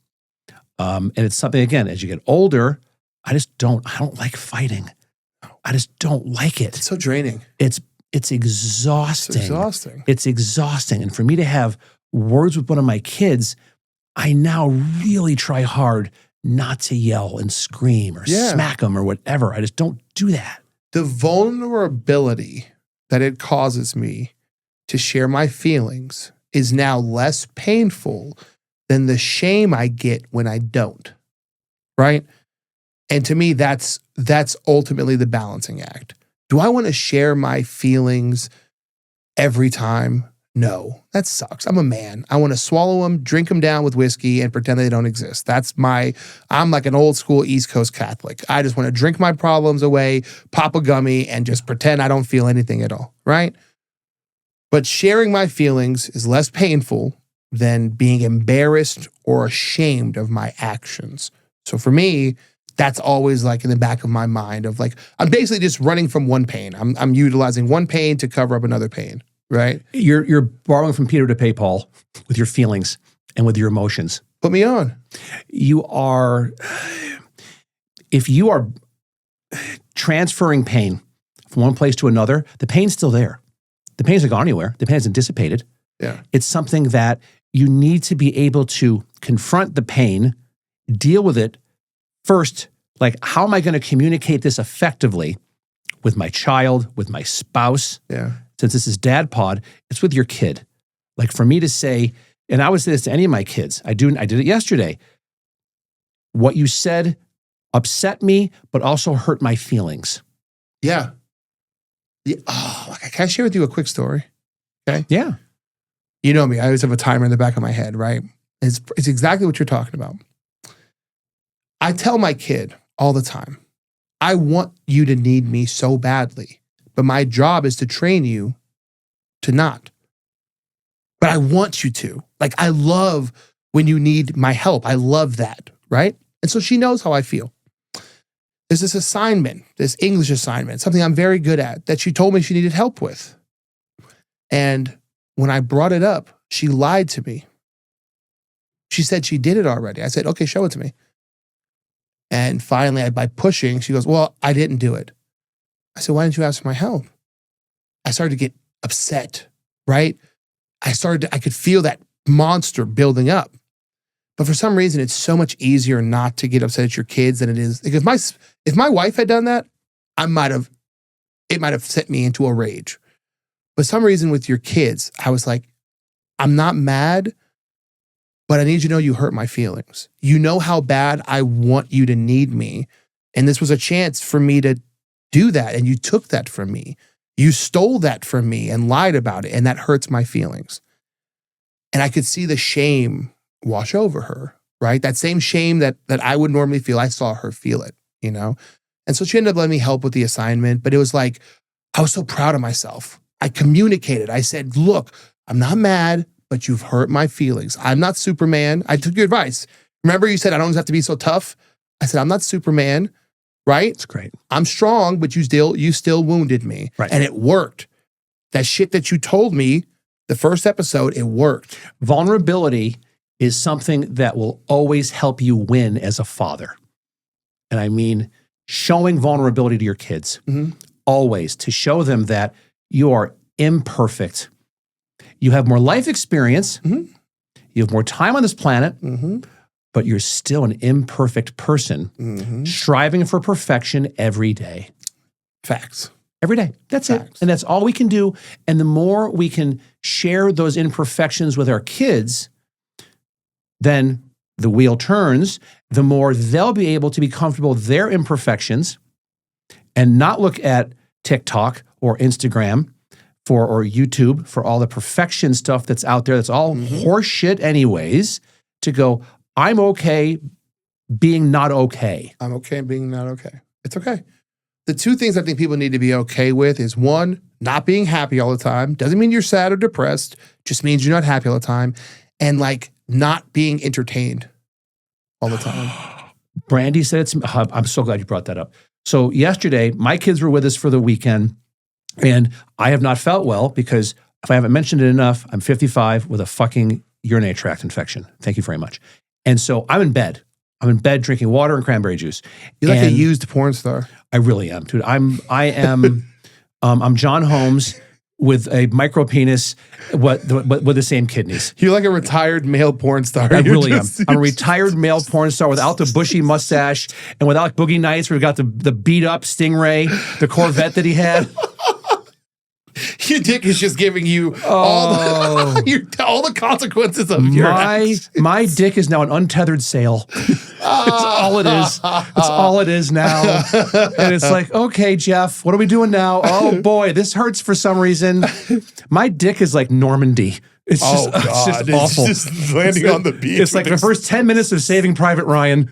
And it's something, again, as you get older, I don't like fighting. I just don't like it. It's so draining. It's exhausting. It's exhausting. It's exhausting. And for me to have words with one of my kids, I now really try hard not to yell and scream or smack them or whatever. I just don't do that. The vulnerability that it causes me to share my feelings is now less painful than the shame I get when I don't, right? And to me, that's ultimately the balancing act. Do I want to share my feelings every time? No, that sucks. I'm a man. I want to swallow them, drink them down with whiskey, and pretend they don't exist. I'm like an old school East Coast Catholic. I just want to drink my problems away, pop a gummy, and just pretend I don't feel anything at all, right? But sharing my feelings is less painful than being embarrassed or ashamed of my actions. So for me, that's always like in the back of my mind of like, I'm basically just running from one pain. I'm utilizing one pain to cover up another pain. Right? You're borrowing from Peter to pay Paul with your feelings and with your emotions. Put me on. If you are transferring pain from one place to another, the pain's still there. The pain hasn't gone anywhere. The pain hasn't dissipated. Yeah. It's something that you need to be able to confront the pain, deal with it first. Like, how am I going to communicate this effectively with my child, with my spouse? Yeah. Since this is Dad Pod, it's with your kid. Like, for me to say, and I would say this to any of my kids, I did it yesterday. What you said upset me, but also hurt my feelings. Yeah. Oh, can I share with you a quick story? Okay. Yeah. You know me, I always have a timer in the back of my head, right? It's exactly what you're talking about. I tell my kid all the time, I want you to need me so badly. But my job is to train you to not. But I want you to. Like, I love when you need my help. I love that, right? And so she knows how I feel. There's this assignment, this English assignment, something I'm very good at, that she told me she needed help with. And when I brought it up, she lied to me. She said she did it already. I said, okay, show it to me. And finally, by pushing, she goes, well, I didn't do it. I said, why didn't you ask for my help? I started to get upset, right? I could feel that monster building up. But for some reason, it's so much easier not to get upset at your kids than it is. Because if my wife had done that, it might have sent me into a rage. But some reason with your kids, I was like, I'm not mad, but I need you to know you hurt my feelings. You know how bad I want you to need me. And this was a chance for me to do that, and you took that from me. You stole that from me and lied about it, and that hurts my feelings. And I could see the shame wash over her, right? That same shame that I would normally feel, I saw her feel it, you know? And so she ended up letting me help with the assignment, but it was like, I was so proud of myself. I communicated. I said, look, I'm not mad, but you've hurt my feelings. I'm not Superman. I took your advice. Remember you said I don't have to be so tough? I said, I'm not Superman. Right? It's great. I'm strong, but you still wounded me. Right. And it worked. That shit that you told me the first episode, it worked. Vulnerability is something that will always help you win as a father. And I mean, showing vulnerability to your kids, always, to show them that you are imperfect. You have more life experience. You have more time on this planet. But you're still an imperfect person striving for perfection every day. Facts. Every day. That's Facts. it. And that's all we can do. And the more we can share those imperfections with our kids, then the wheel turns, the more they'll be able to be comfortable with their imperfections and not look at TikTok or Instagram or YouTube for all the perfection stuff that's out there. That's all horse shit anyways, to go, I'm okay being not okay. I'm okay being not okay. It's okay. The two things I think people need to be okay with is, one, not being happy all the time. Doesn't mean you're sad or depressed. Just means you're not happy all the time. And like not being entertained all the time. Brandy said I'm so glad you brought that up. So yesterday, my kids were with us for the weekend. And I have not felt well because if I haven't mentioned it enough, I'm 55 with a fucking urinary tract infection. Thank you very much. And so I'm in bed. I'm in bed drinking water and cranberry juice. You're like a used porn star. I really am, dude. I'm John Holmes with a micro penis with the same kidneys. You're like a retired male porn star. I really am. I'm a retired male porn star without the bushy mustache and without Boogie Nights. We've got the beat up Stingray, the Corvette that he had. Your dick is just giving you all the consequences of your actions. My dick is now an untethered sail. It's all it is. It's all it is now. And it's like, okay, Jeff, what are we doing now? Oh boy, this hurts for some reason. My dick is like Normandy. It's just awful. It's just landing on the beach. It's like the first 10 minutes of Saving Private Ryan.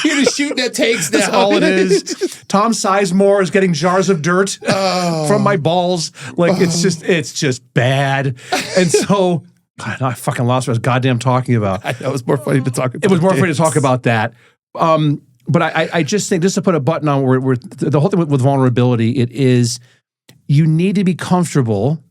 You're just shooting at takes now. That's all it is. Tom Sizemore is getting jars of dirt from my balls. Like it's just bad. And so God, I fucking lost what I was goddamn talking about. I know, it was more funny to talk about. It was more funny to talk about that. But I just think, just to put a button on where the whole thing with vulnerability, it is you need to be comfortable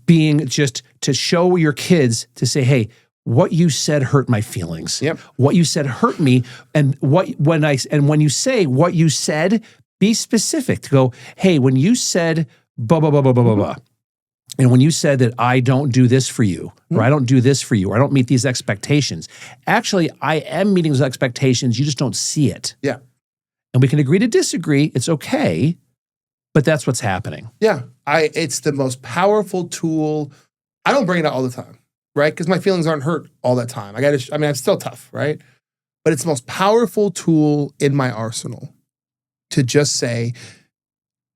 being just to show your kids to say, hey, what you said hurt my feelings. Yep. What you said hurt me. And when you say what you said, be specific to go, hey, when you said blah, blah, blah, blah, blah, blah, blah. And when you said that I don't do this for you, or I don't do this for you, or I don't meet these expectations, actually, I am meeting those expectations. You just don't see it. Yeah. And we can agree to disagree. It's okay, but that's what's happening. Yeah. It's the most powerful tool. I don't bring it out all the time, right? Because my feelings aren't hurt all the time. I'm still tough, right? But it's the most powerful tool in my arsenal to just say,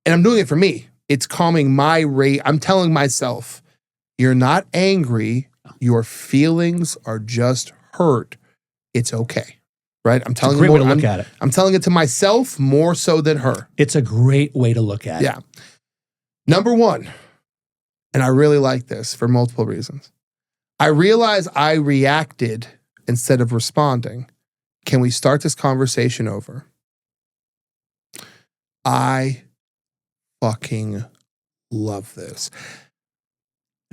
and I'm doing it for me. It's calming my rate. I'm telling myself, you're not angry. Your feelings are just hurt. It's okay. Right? I'm telling it's a great way to look at it. I'm telling it to myself more so than her. It's a great way to look at it. Yeah. Number one, and I really like this for multiple reasons. I realize I reacted instead of responding. Can we start this conversation over? I fucking love this.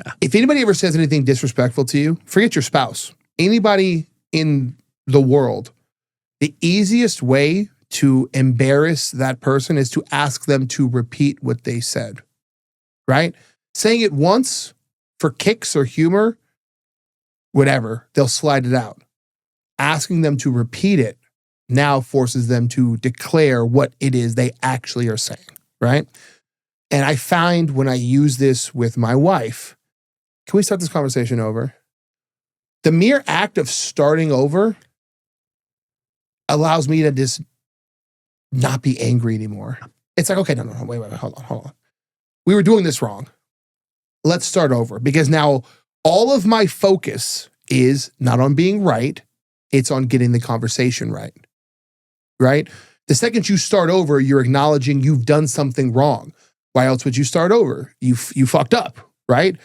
Yeah. If anybody ever says anything disrespectful to you, forget your spouse. Anybody in the world, the easiest way to embarrass that person is to ask them to repeat what they said, right? Saying it once for kicks or humor, whatever, they'll slide it out. Asking them to repeat it now forces them to declare what it is they actually are saying, right? And I find when I use this with my wife, can we start this conversation over? The mere act of starting over allows me to just not be angry anymore. It's like, okay, no, wait, hold on. We were doing this wrong. Let's start over, because now all of my focus is not on being right. It's on getting the conversation right, right? The second you start over, you're acknowledging you've done something wrong. Why else would you start over? You fucked up, right?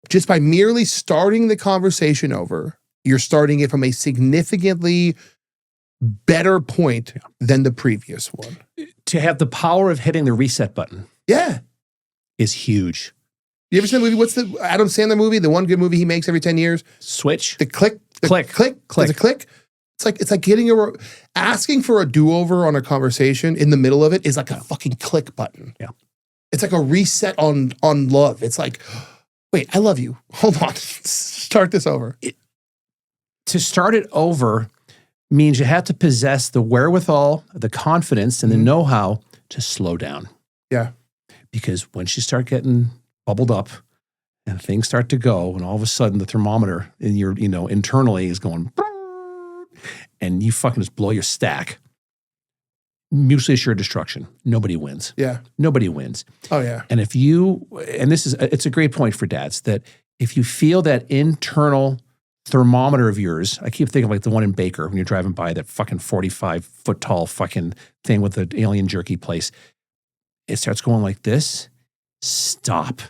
Just by merely starting the conversation over, you're starting it from a significantly better point than the previous one. To have the power of hitting the reset button, is huge. You ever seen the movie? What's the Adam Sandler movie? The one good movie he makes every 10 years? Switch. The click. Click. There's a click. It's like getting asking for a do-over on a conversation in the middle of it is like a fucking click button. Yeah. It's like a reset on love. It's like, wait, I love you. Hold on. Start this over. To start it over means you have to possess the wherewithal, the confidence, and the know-how to slow down. Yeah. Because once you start getting bubbled up and things start to go, and all of a sudden the thermometer in your, internally is going, and you fucking just blow your stack. Mutually assured destruction. Nobody wins. Yeah. Nobody wins. Oh, yeah. And it's a great point for dads, that if you feel that internal thermometer of yours, I keep thinking like the one in Baker when you're driving by that fucking 45-foot tall fucking thing with the alien jerky place. It starts going like this. Stop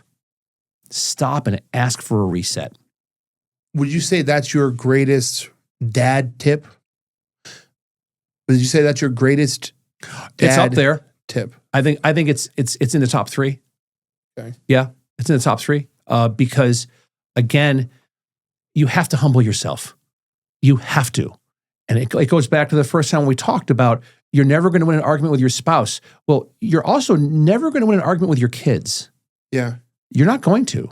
and ask for a reset. Would you say that's your greatest dad tip? Would you say that's your greatest dad It's up there. tip? I think it's in the top 3. Okay. Yeah, it's in the top 3 because again, you have to humble yourself. You have to. And it goes back to the first time we talked about you're never going to win an argument with your spouse. Well, you're also never going to win an argument with your kids. Yeah. You're not going to.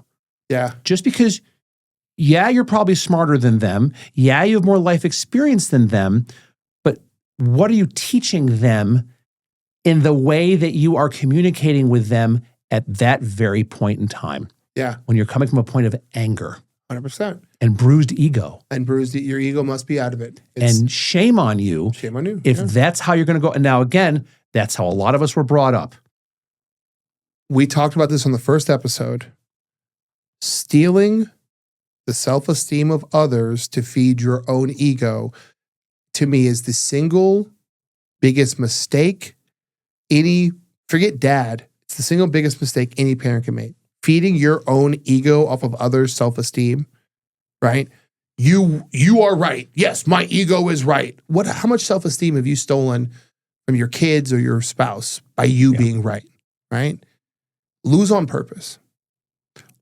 Yeah. Just because, yeah, you're probably smarter than them. Yeah, you have more life experience than them. But what are you teaching them in the way that you are communicating with them at that very point in time? Yeah. When you're coming from a point of anger. 100%. And bruised ego. And bruised, your ego must be out of it. And shame on you. Shame on you. If that's how you're going to go. And now again, that's how a lot of us were brought up. We talked about this on the first episode. Stealing the self-esteem of others to feed your own ego, to me, is the single biggest mistake forget dad, it's the single biggest mistake any parent can make. Feeding your own ego off of others' self-esteem, right? You are right. Yes, my ego is right. How much self-esteem have you stolen from your kids or your spouse by you being right? Lose on purpose.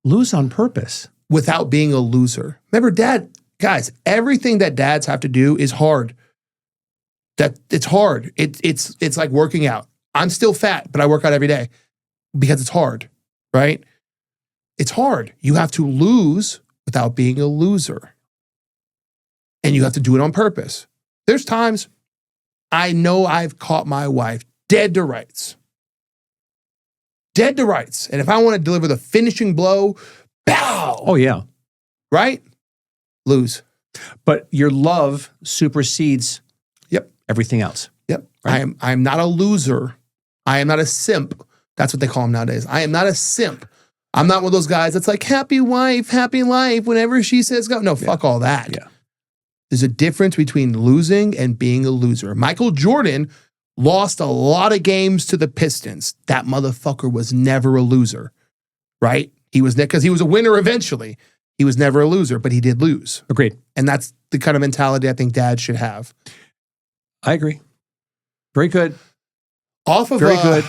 Lose on purpose. Without being a loser. Remember, guys, everything that dads have to do is hard. It's hard. It's like working out. I'm still fat, but I work out every day because it's hard, right? It's hard. You have to lose without being a loser. And you have to do it on purpose. There's times I know I've caught my wife dead to rights. Dead to rights. And if I want to deliver the finishing blow, pow! Oh, yeah. Right? Lose. But your love supersedes everything else. Yep. Right? I am not a loser. I am not a simp. That's what they call them nowadays. I am not a simp. I'm not one of those guys that's like, happy wife, happy life, whenever she says go. No, fuck all that. Yeah. There's a difference between losing and being a loser. Michael Jordan lost a lot of games to the Pistons. That motherfucker was never a loser, right? He was, because he was a winner eventually. He was never a loser, but he did lose. Agreed. And that's the kind of mentality I think dads should have. I agree. Very good. Very good.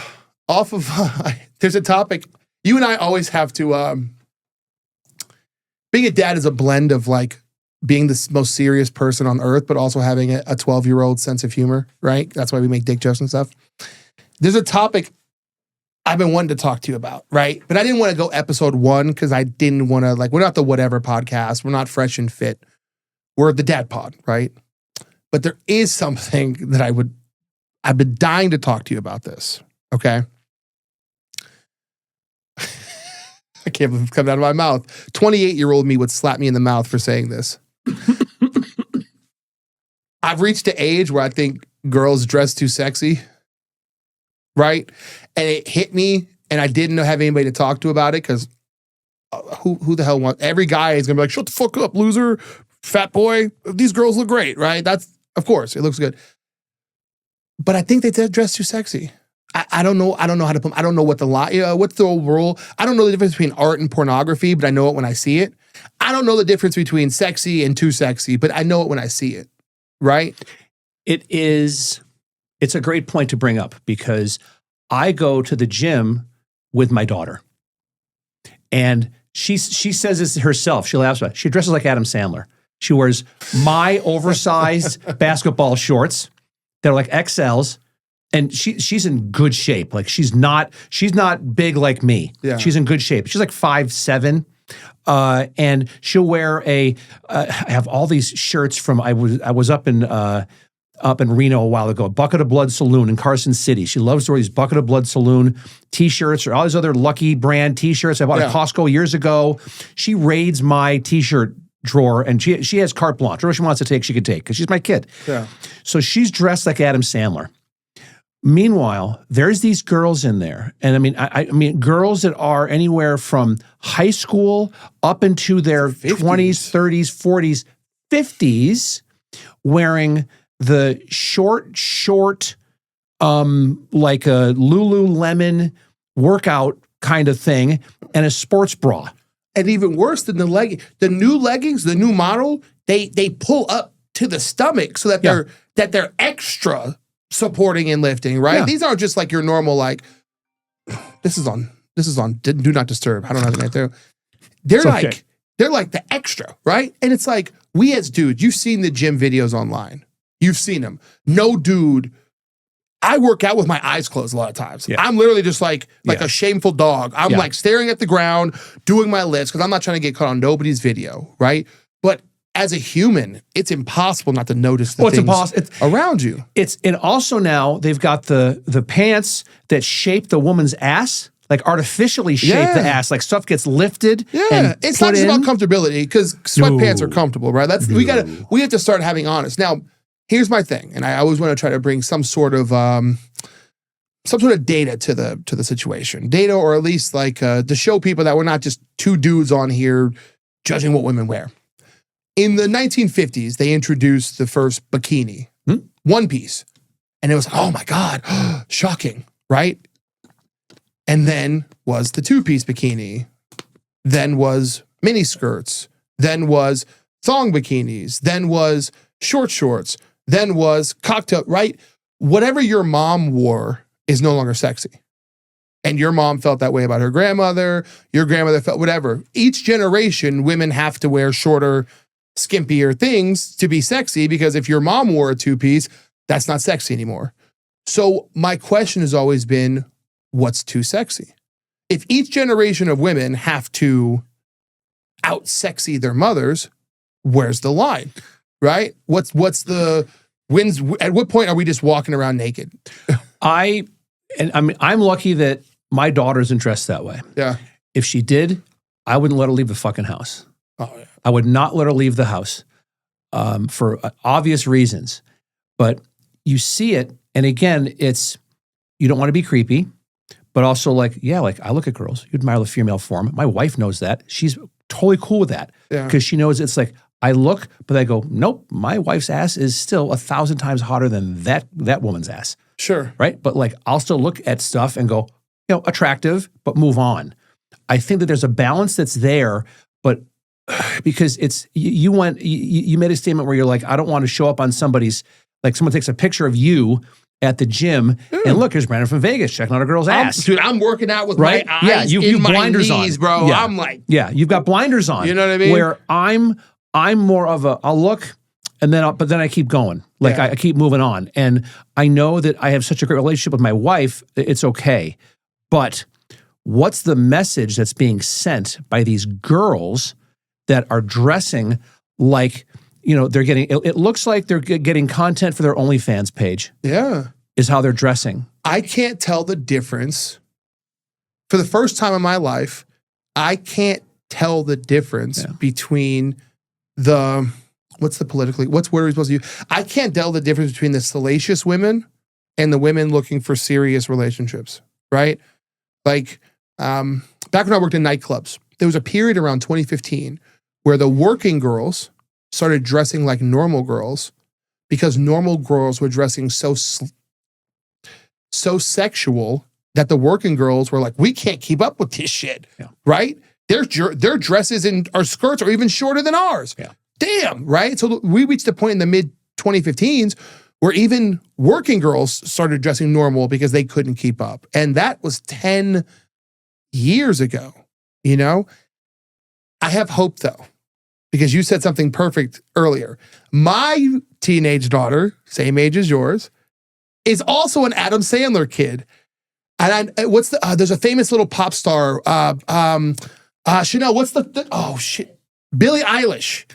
There's a topic. You and I always have to, being a dad is a blend of like being the most serious person on earth, but also having a 12-year-old sense of humor, right? That's why we make dick jokes and stuff. There's a topic I've been wanting to talk to you about, right? But I didn't want to go episode 1 because I didn't want to, we're not the whatever podcast. We're not fresh and fit. We're the dad pod, right? But there is something that I've been dying to talk to you about this, okay? I can't believe it's coming out of my mouth. 28-year-old me would slap me in the mouth for saying this. I've reached the age where I think girls dress too sexy, right? And it hit me, and I didn't have anybody to talk to about it because who the hell wants? Every guy is gonna be like, "Shut the fuck up, loser, fat boy. These girls look great, right?" That's, of course, it looks good. But I think they dress too sexy. I don't know. I don't know how to put. I don't know what what's the old rule. I don't know the difference between art and pornography, but I know it when I see it. I don't know the difference between sexy and too sexy, but I know it when I see it. Right? It's a great point to bring up because I go to the gym with my daughter, and she says this herself. She laughs about it. She dresses like Adam Sandler. She wears my oversized basketball shorts that are like XLs. And she's in good shape. Like she's not big like me. Yeah. She's in good shape. She's like 5'7". And she'll wear I have all these shirts from I was up in Reno a while ago, Bucket of Blood Saloon in Carson City. She loves to wear these Bucket of Blood Saloon t-shirts or all these other Lucky brand t-shirts I bought at Costco years ago. She raids my t-shirt drawer and she has carte blanche. Whatever she wants to take, she can take because she's my kid. Yeah. So she's dressed like Adam Sandler. Meanwhile, there's these girls in there, and I mean, girls that are anywhere from high school up into their 20s, 30s, 40s, 50s, wearing the short, like a Lululemon workout kind of thing, and a sports bra. And even worse than the new leggings, the new model, they pull up to the stomach so that they're extra. supporting and lifting, right? Yeah. These aren't just like your normal, like, this is on do not disturb. I don't have it right there. They're okay. they're like the extra, right? And it's like, we as dudes, you've seen the gym videos online. You've seen them. No dude, I work out with my eyes closed a lot of times. Yeah. I'm literally just like a shameful dog. I'm like staring at the ground, doing my lifts, because I'm not trying to get caught on nobody's video, right? But as a human, it's impossible not to notice the things around you. And also now they've got the pants that shape the woman's ass, like artificially shape the ass, like stuff gets lifted. Yeah, and it's not just about comfortability, because sweatpants are comfortable, right? We have to start having honest. Now, here's my thing, and I always want to try to bring some sort of data to the situation, data, or at least like to show people that we're not just two dudes on here judging what women wear. In the 1950s, they introduced the first bikini, one piece, and it was, oh my God, shocking, right? And then was the two-piece bikini, then was mini skirts, then was thong bikinis, then was short shorts, then was cocktail, right? Whatever your mom wore is no longer sexy. And your mom felt that way about her grandmother, your grandmother felt whatever. Each generation, women have to wear shorter, skimpier things to be sexy, because if your mom wore a two-piece, that's not sexy anymore. So my question has always been, what's too sexy? If each generation of women have to out-sexy their mothers, where's the line, right? At what point are we just walking around naked? I'm lucky that my daughter isn't dressed that way. Yeah. If she did, I wouldn't let her leave the fucking house. Oh, yeah. I would not let her leave the house for obvious reasons. But you see it, and again, you don't want to be creepy, but also like I look at girls. You admire the female form. My wife knows that. She's totally cool with that because she knows it's like I look, but I go, nope, my wife's ass is still 1,000 times hotter than that woman's ass. Sure. Right? But like I'll still look at stuff and go, attractive, but move on. I think that there's a balance that's there, but because you made a statement where you're like, I don't want to show up on somebody's, like someone takes a picture of you at the gym and look, here's Brandon from Vegas checking out a girl's ass. Dude, I'm working out with my eyes you've my blinders knees, on. bro. Yeah. I'm like, you've got blinders on. You know what I mean? Where I'm more of I'll look and then but then I keep going. Like I keep moving on. And I know that I have such a great relationship with my wife, it's okay. But what's the message that's being sent by these girls that are dressing like, they're getting, it looks like they're getting content for their OnlyFans page. Yeah. Is how they're dressing. I can't tell the difference. For the first time in my life, I can't tell the difference between what's word are we supposed to use? I can't tell the difference between the salacious women and the women looking for serious relationships, right? Like, back when I worked in nightclubs, there was a period around 2015 where the working girls started dressing like normal girls because normal girls were dressing so sexual that the working girls were like, we can't keep up with this shit, right? Their dresses and our skirts are even shorter than ours. Yeah. Damn, right? So we reached a point in the mid-2015s where even working girls started dressing normal because they couldn't keep up. And that was 10 years ago, I have hope, though, because you said something perfect earlier. My teenage daughter, same age as yours, is also an Adam Sandler kid. And there's a famous little pop star, Chanel, oh shit, Billie Eilish.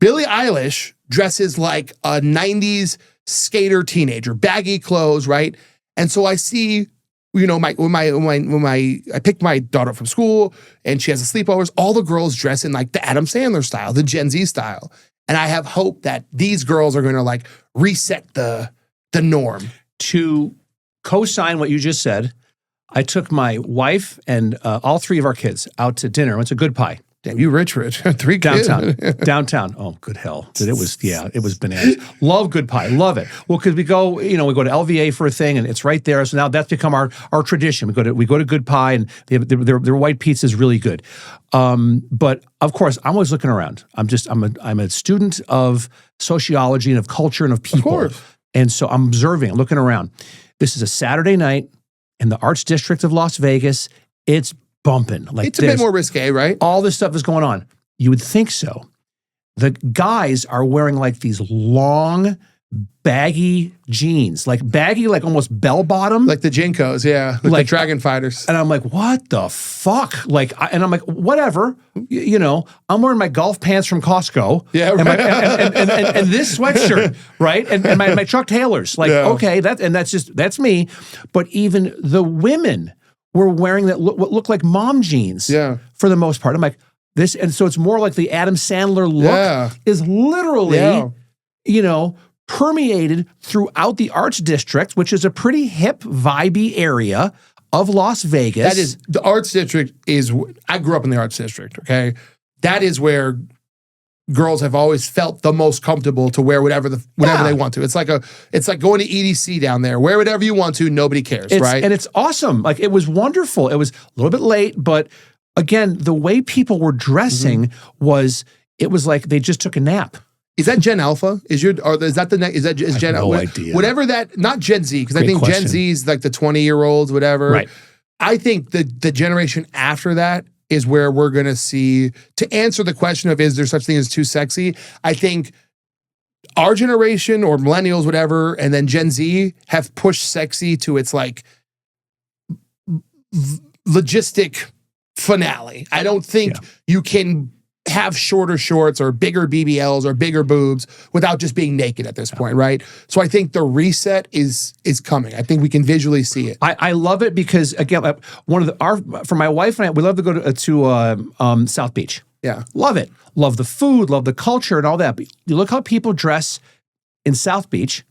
Billie Eilish dresses like a 90s skater teenager, baggy clothes, right? And so I see, when I picked my daughter up from school and she has the sleepovers, all the girls dress in like the Adam Sandler style, the Gen Z style. And I have hope that these girls are going to like reset the norm. To co-sign what you just said, I took my wife and all three of our kids out to dinner. Went to Good Pie. Damn, you rich. 3 kids. Downtown. Oh, good hell. Dude, it was bananas. Love Good Pie. Love it. Well, because we go to LVA for a thing and it's right there. So now that's become our tradition. We go to Good Pie and their white pizza is really good. But of course, I'm always looking around. I'm a student of sociology and of culture and of people. Of course. And so I'm observing, looking around. This is a Saturday night in the Arts District of Las Vegas. It's bumping. Like It's a bit more risque, right? all this stuff is going on. You would think so. The guys are wearing like these long, baggy jeans, like baggy, like almost bell bottom. Like the Jinkos, yeah. Like the Dragon Fighters. And I'm like, what the fuck? Like, and I'm like, whatever. You know, I'm wearing my golf pants from Costco. Yeah, and, right. and this sweatshirt, right? And my Chuck Taylors. Like, okay, that's me. But even the women were wearing what looked like mom jeans for the most part. I'm like, this, and so it's more like the Adam Sandler look is literally, you know, permeated throughout the Arts District, which is a pretty hip, vibey area of Las Vegas. That is, the Arts District is, I grew up in the Arts District, okay? That is where girls have always felt the most comfortable to wear whatever they want to. It's like going to EDC down there. Wear whatever you want to, nobody cares, right? And it's awesome. Like, it was wonderful. It was a little bit late, but again, the way people were dressing was like they just took a nap. Is that Gen Alpha? Is Gen no idea. Whatever that, not Gen Z, because I think question. Gen Z is like the 20-year-olds, whatever. Right. I think the generation after that is where we're going to see, to answer the question of is there such thing as too sexy, I think our generation or millennials, whatever, and then Gen Z have pushed sexy to its like logistic finale. I don't think you can have shorter shorts or bigger BBLs or bigger boobs without just being naked at this point, right? So I think the reset is coming. I think we can visually see it. I love it because, again, for my wife and I, we love to go to South Beach. Yeah. Love it. Love the food, love the culture and all that. But you look how people dress in South Beach,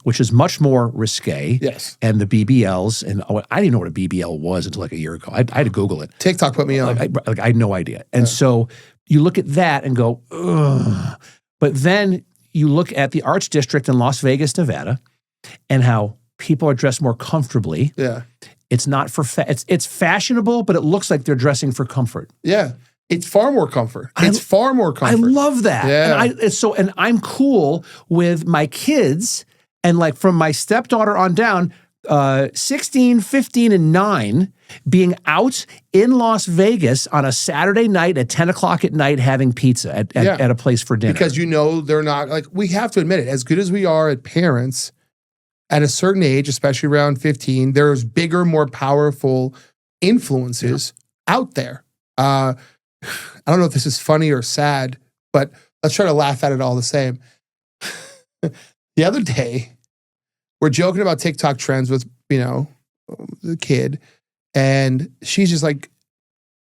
which is much more risque. Yes. And the BBLs. And I didn't know what a BBL was until like a year ago. I had to Google it. TikTok put me on. I had no idea. And so you look at that and go, ugh. But then you look at the Arts District in Las Vegas, Nevada, and how people are dressed more comfortably. Yeah. It's not for it's fashionable, but it looks like they're dressing for comfort. Yeah. It's far more comfort. It's far more comfort. I love that. Yeah. And I'm cool with my kids. And like from my stepdaughter on down, 16, 15, and 9 being out in Las Vegas on a Saturday night at 10 o'clock at night having pizza at a place for dinner. Because they're not, like, we have to admit it, as good as we are at parents, at a certain age, especially around 15, there's bigger, more powerful influences out there. I don't know if this is funny or sad, but let's try to laugh at it all the same. The other day, we're joking about TikTok trends with, the kid, and she's just like,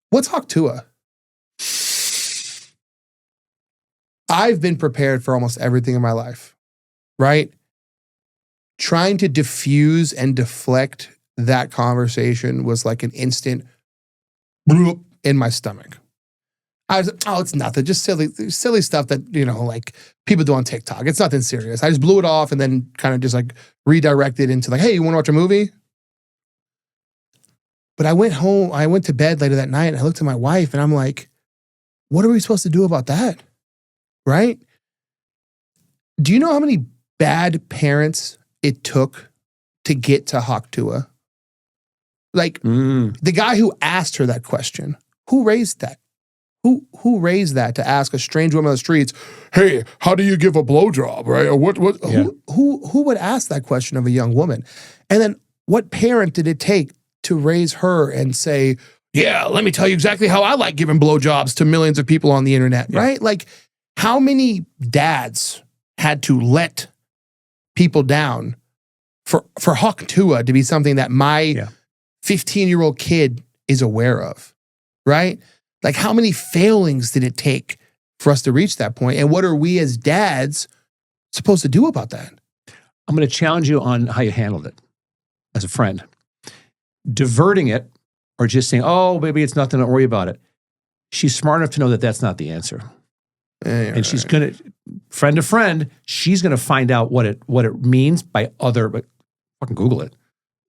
what's Haktua? I've been prepared for almost everything in my life, right? Trying to diffuse and deflect that conversation was like an instant bloop in my stomach. I was, it's nothing, just silly stuff that, like people do on TikTok. It's nothing serious. I just blew it off and then kind of just like redirected into like, hey, you want to watch a movie? But I went to bed later that night and I looked at my wife and I'm like, what are we supposed to do about that? Right? Do you know how many bad parents it took to get to Haktua? Like the guy who asked her that question, who raised that? Who raised that to ask a strange woman on the streets, hey, how do you give a blowjob, right? Or what? Yeah. Who would ask that question of a young woman? And then what parent did it take to raise her and say, yeah, let me tell you exactly how I like giving blowjobs to millions of people on the internet, right? Like, how many dads had to let people down for Haktua to be something that my 15-year-old kid is aware of, right? Like, how many failings did it take for us to reach that point? And what are we as dads supposed to do about that? I'm going to challenge you on how you handled it as a friend. Diverting it or just saying, oh, maybe it's nothing, don't worry about it. She's smart enough to know that that's not the answer. And she's going to, friend to friend, she's going to find out what it means by but fucking Google it.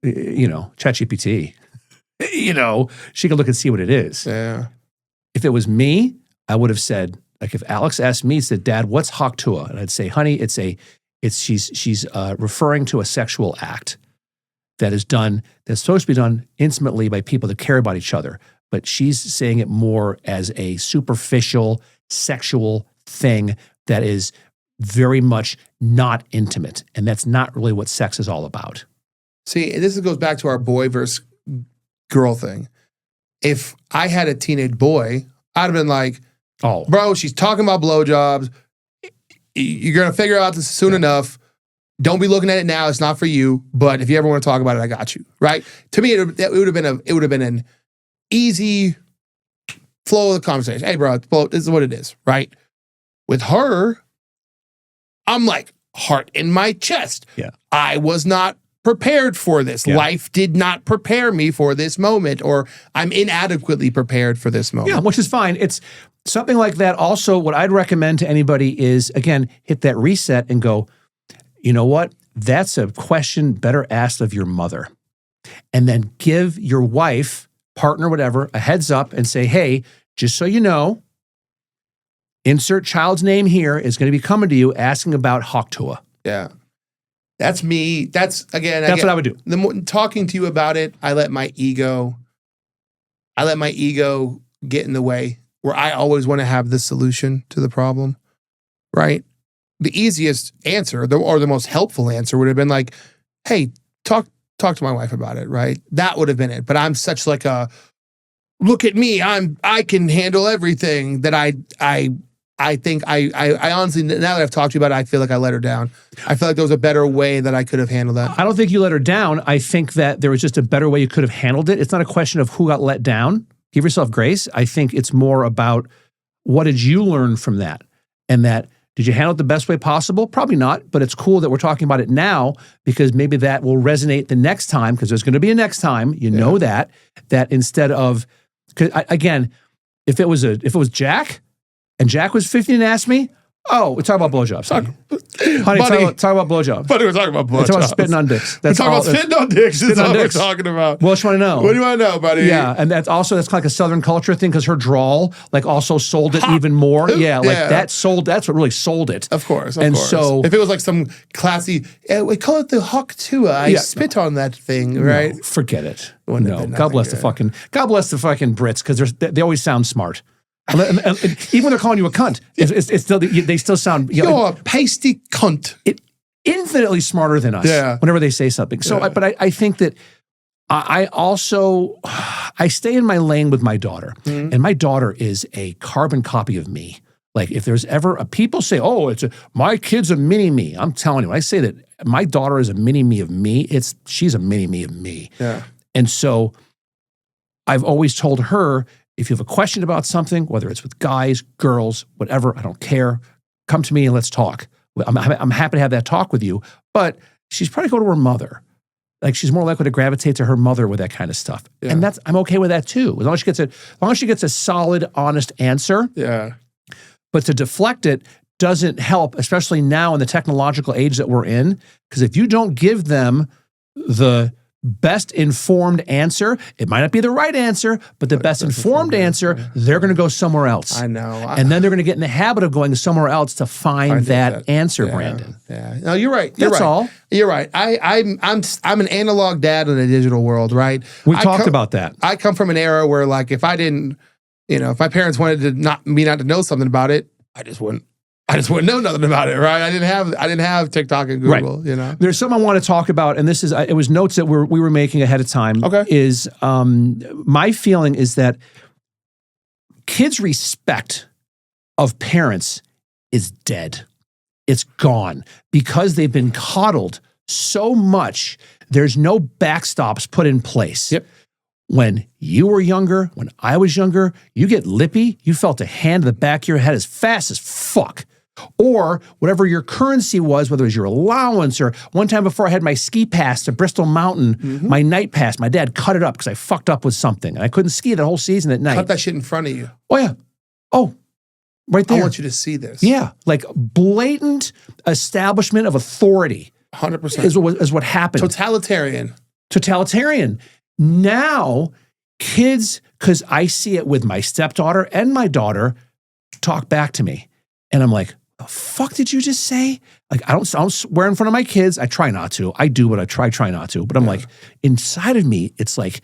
ChatGPT. She can look and see what it is. Yeah. If it was me, I would have said, like if Alex asked me, said, Dad, what's Haktua? And I'd say, honey, it's a She's referring to a sexual act that's supposed to be done intimately by people that care about each other. But she's saying it more as a superficial sexual thing that is very much not intimate. And that's not really what sex is all about. See, this goes back to our boy versus girl thing. If I had a teenage boy, I'd have been like, oh, bro, she's talking about blowjobs. You're going to figure out this soon enough. Don't be looking at it now. It's not for you. But if you ever want to talk about it, I got you. Right? To me, it would have been an easy flow of the conversation. Hey, bro, this is what it is. Right? With her, I'm like, heart in my chest. Yeah. I was not prepared for this. Yeah. Life did not prepare me for this moment, or I'm inadequately prepared for this moment. Yeah, which is fine. It's something like that. Also, what I'd recommend to anybody is, again, hit that reset and go, you know what? That's a question better asked of your mother. And then give your wife, partner, whatever, a heads up and say, hey, just so you know, insert child's name here is going to be coming to you asking about Haktua. Yeah. That's me. That's what I would do. The more talking to you about it, I let my ego get in the way, where I always want to have the solution to the problem, right? The easiest answer, or the most helpful answer, would have been like, hey, talk to my wife about it, right? That would have been it. But I'm such like a, look at me, I can handle everything, that I think I honestly, now that I've talked to you about it, I feel like I let her down. I feel like there was a better way that I could have handled that. I don't think you let her down. I think that there was just a better way you could have handled it. It's not a question of who got let down. Give yourself grace. I think it's more about, what did you learn from that? And that, did you handle it the best way possible? Probably not, but it's cool that we're talking about it now, because maybe that will resonate the next time, because there's going to be a next time. You know that instead of, because again, if it was Jack, and Jack was 50 and asked me, oh, we're talking about blowjobs. Honey, talk about blowjobs. Buddy, we're talking about blowjobs. We're talking about spitting on dicks. We're talking about spitting on dicks. That's all we're talking about. Well, what you want to know? What do you want to know, buddy? Yeah, and that's kind of like a Southern culture thing, because her drawl also sold it even more. Yeah, that's what really sold it. Of course. So if it was like some classy, we call it the Haktua. I spit on that thing, right? No, forget it. No, God bless the fucking Brits, because they always sound smart. And even when they're calling you a cunt, it's still, they still sound... You're a pasty cunt. Infinitely smarter than us whenever they say something. So, but I think that I stay in my lane with my daughter. Mm-hmm. And my daughter is a carbon copy of me. Like, if there's ever people say, oh, my kid's a mini me. I'm telling you, when I say that my daughter is a mini me of me, she's a mini me of me. Yeah. And so I've always told her, if you have a question about something, whether it's with guys, girls, whatever, I don't care, come to me and let's talk. I'm happy to have that talk with you, but she's probably go to her mother. Like, she's more likely to gravitate to her mother with that kind of stuff. Yeah. And I'm okay with that too. As long as she gets a solid, honest answer. Yeah. But to deflect it doesn't help, especially now in the technological age that we're in, because if you don't give them the best informed answer, it might not be the right answer, but the best informed answer, they're going to go somewhere else. I know. And then they're going to get in the habit of going somewhere else to find that answer, Brandon. Yeah. No, you're right. That's all. You're right. I'm an analog dad in a digital world, right? We talked about that. I come from an era where, like, if my parents wanted me not to know something about it, I just wouldn't know nothing about it, right? I didn't have TikTok and Google, right. There's something I want to talk about, and this is, it was notes that we were making ahead of time. Okay. Is my feeling is that kids' respect of parents is dead. It's gone because they've been coddled so much. There's no backstops put in place. Yep. When you were younger, when I was younger, you get lippy, you felt a hand in the back of your head as fast as fuck. Or whatever your currency was, whether it was your allowance, or one time before I had my ski pass to Bristol Mountain, my night pass, my dad cut it up because I fucked up with something. And I couldn't ski the whole season at night. Cut that shit in front of you. Oh, yeah. Oh, right there. I want you to see this. Yeah. Like blatant establishment of authority. 100%. Is what happened. Totalitarian. Now, kids, because I see it with my stepdaughter and my daughter, talk back to me. And I'm like, the fuck did you just say? Like, I don't swear in front of my kids. I try not to. I do, but I try not to. But I'm like, inside of me, it's like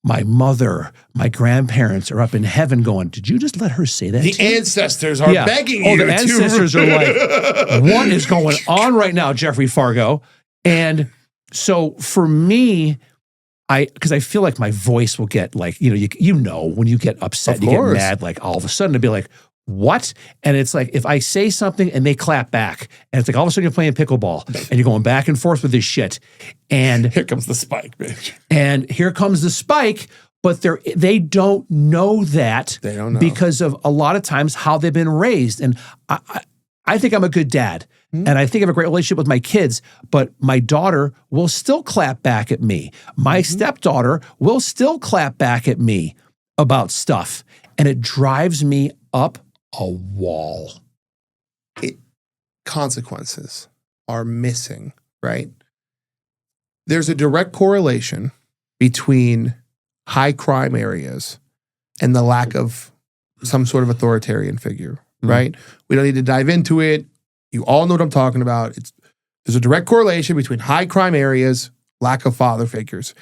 my mother, my grandparents are up in heaven going, did you just let her say that? The ancestors are begging you. The ancestors are like, what is going on right now, Jeffrey Fargo? And so for me, because I feel like my voice will get like, you know, when you get upset, you get mad, like all of a sudden to be like, what? And it's like, if I say something and they clap back, and it's like all of a sudden you're playing pickleball and you're going back and forth with this shit. And here comes the spike, bitch. And here comes the spike, but they don't know that. They don't know. Because of a lot of times how they've been raised. And I think I'm a good dad. And I think I have a great relationship with my kids, but my daughter will still clap back at me. My stepdaughter will still clap back at me about stuff. And it drives me up a wall. Consequences are missing, right? There's a direct correlation between high crime areas and the lack of some sort of authoritarian figure, right? We don't need to dive into it. You all know what I'm talking about. There's a direct correlation between high crime areas, lack of father figures.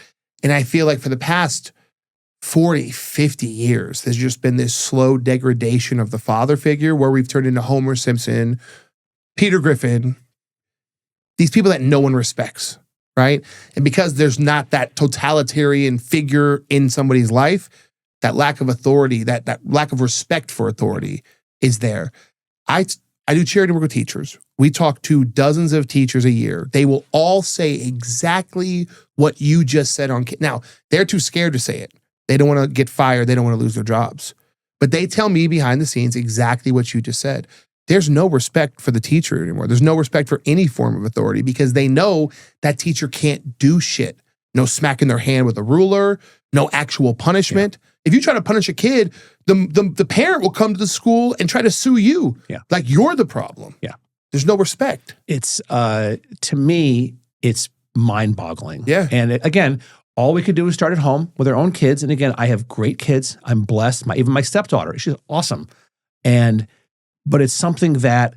And I feel like for the past 40, 50 years, there's just been this slow degradation of the father figure where we've turned into Homer Simpson, Peter Griffin, these people that no one respects, right? And because there's not that totalitarian figure in somebody's life, that lack of authority, that lack of respect for authority is there. I do charity work with teachers. We talk to dozens of teachers a year. They will all say exactly what you just said on. Now, they're too scared to say it. They don't want to get fired. They don't want to lose their jobs. But they tell me behind the scenes exactly what you just said. There's no respect for the teacher anymore. There's no respect for any form of authority because they know that teacher can't do shit. No smacking their hand with a ruler, no actual punishment. Yeah. If you try to punish a kid, the parent will come to the school and try to sue you. Yeah. Like you're the problem. Yeah. There's no respect. It's, to me, it's mind-boggling. Yeah. And again, all we could do is start at home with our own kids. And again, I have great kids. I'm blessed. Even my stepdaughter, she's awesome. But it's something that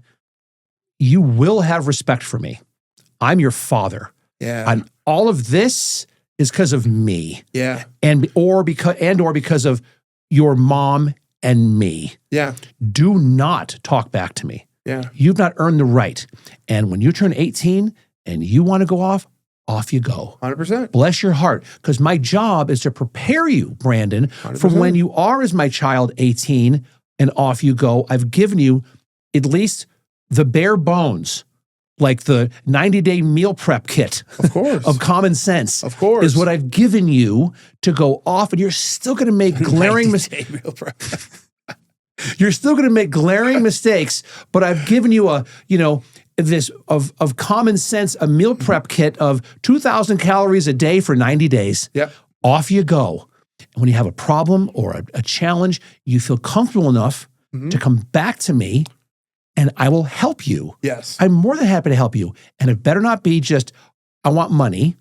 you will have respect for me. I'm your father. Yeah. And all of this is because of me. Yeah. Or because of your mom and me. Yeah. Do not talk back to me. Yeah. You've not earned the right. And when you turn 18 and you want to go off you go. 100%. Bless your heart. Because my job is to prepare you, Brandon, 100%. for when you are as my child 18 and off you go. I've given you at least the bare bones, like the 90-day meal prep kit of course. of common sense. Of course. Is what I've given you to go off, and you're still going to make glaring mistakes. meal prep. You're still going to make glaring mistakes, but I've given you this of common sense, a meal prep kit of 2,000 calories a day for 90 days. Yep. Off you go. And when you have a problem or a challenge, you feel comfortable enough to come back to me and I will help you. Yes. I'm more than happy to help you. And it better not be just, I want money.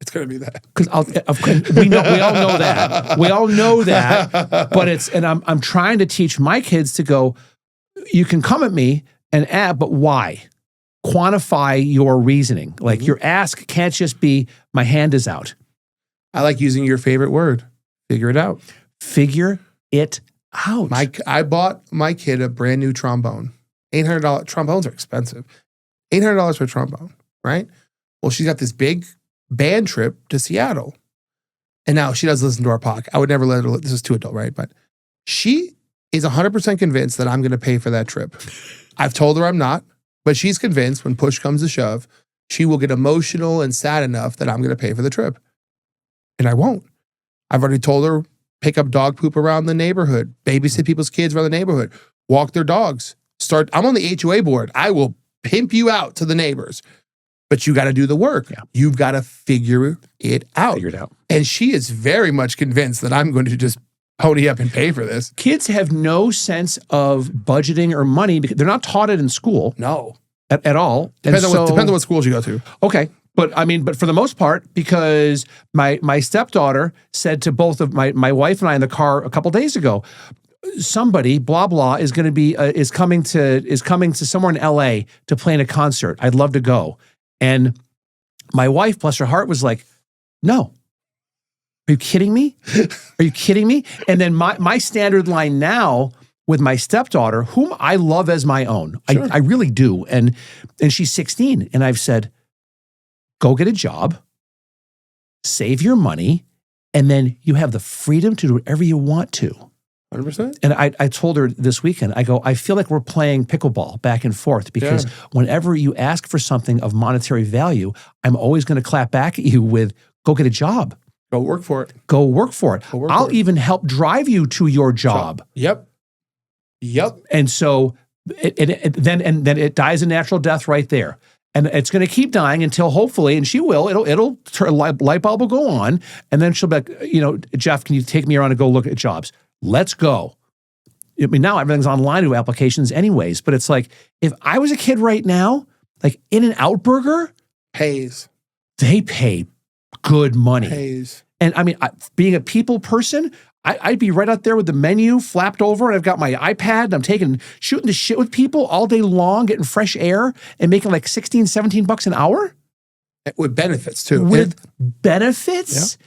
It's going to be that. Because we all know that. We all know that. But I'm trying to teach my kids to go, you can come at me and add, but why? Quantify your reasoning. Like your ask can't just be, my hand is out. I like using your favorite word. Figure it out. Figure it out. I bought my kid a brand new trombone. $800. Trombones are expensive. $800 for a trombone, right? Well, she's got this big band trip to Seattle. And now she does listen to our podcast. I would never let her, this is too adult, right? But she is 100% convinced that I'm going to pay for that trip. I've told her I'm not, but she's convinced when push comes to shove, she will get emotional and sad enough that I'm going to pay for the trip. And I won't. I've already told her, pick up dog poop around the neighborhood, babysit people's kids around the neighborhood, walk their dogs. I'm on the HOA board. I will pimp you out to the neighbors. But you got to do the work. Yeah. You've got to figure it out. Figure it out. And she is very much convinced that I'm going to just pony up and pay for this. Kids have no sense of budgeting or money because they're not taught it in school. No. At all. Depends on what schools you go to. Okay. But for the most part, because my stepdaughter said to both of my wife and I in the car a couple days ago, somebody, blah blah, is going to be is coming to somewhere in LA to play in a concert. I'd love to go. And my wife, bless her heart, was like, no. Are you kidding me? Are you kidding me? And then my standard line now with my stepdaughter, whom I love as my own, Sure. I really do. And she's 16. And I've said, go get a job, save your money, and then you have the freedom to do whatever you want to. 100%. And I told her this weekend, I go, I feel like we're playing pickleball back and forth because whenever you ask for something of monetary value, I'm always going to clap back at you with, go get a job. Go work for it. Go work for it. I'll for it. even help drive you to your job. Yep. And so then it dies a natural death right there. And it's going to keep dying until hopefully, and she will, it'll light bulb will go on. And then she'll be like, Jeff, can you take me around and go look at jobs? Let's go. I mean, now everything's online to applications anyways, but it's like, if I was a kid right now, like In-N-Out Burger, they pay good money. And I mean, being a people person, I'd be right out there with the menu flapped over, and I've got my iPad, and I'm shooting the shit with people all day long, getting fresh air, and making like $16, $17 an hour. With benefits too. With benefits?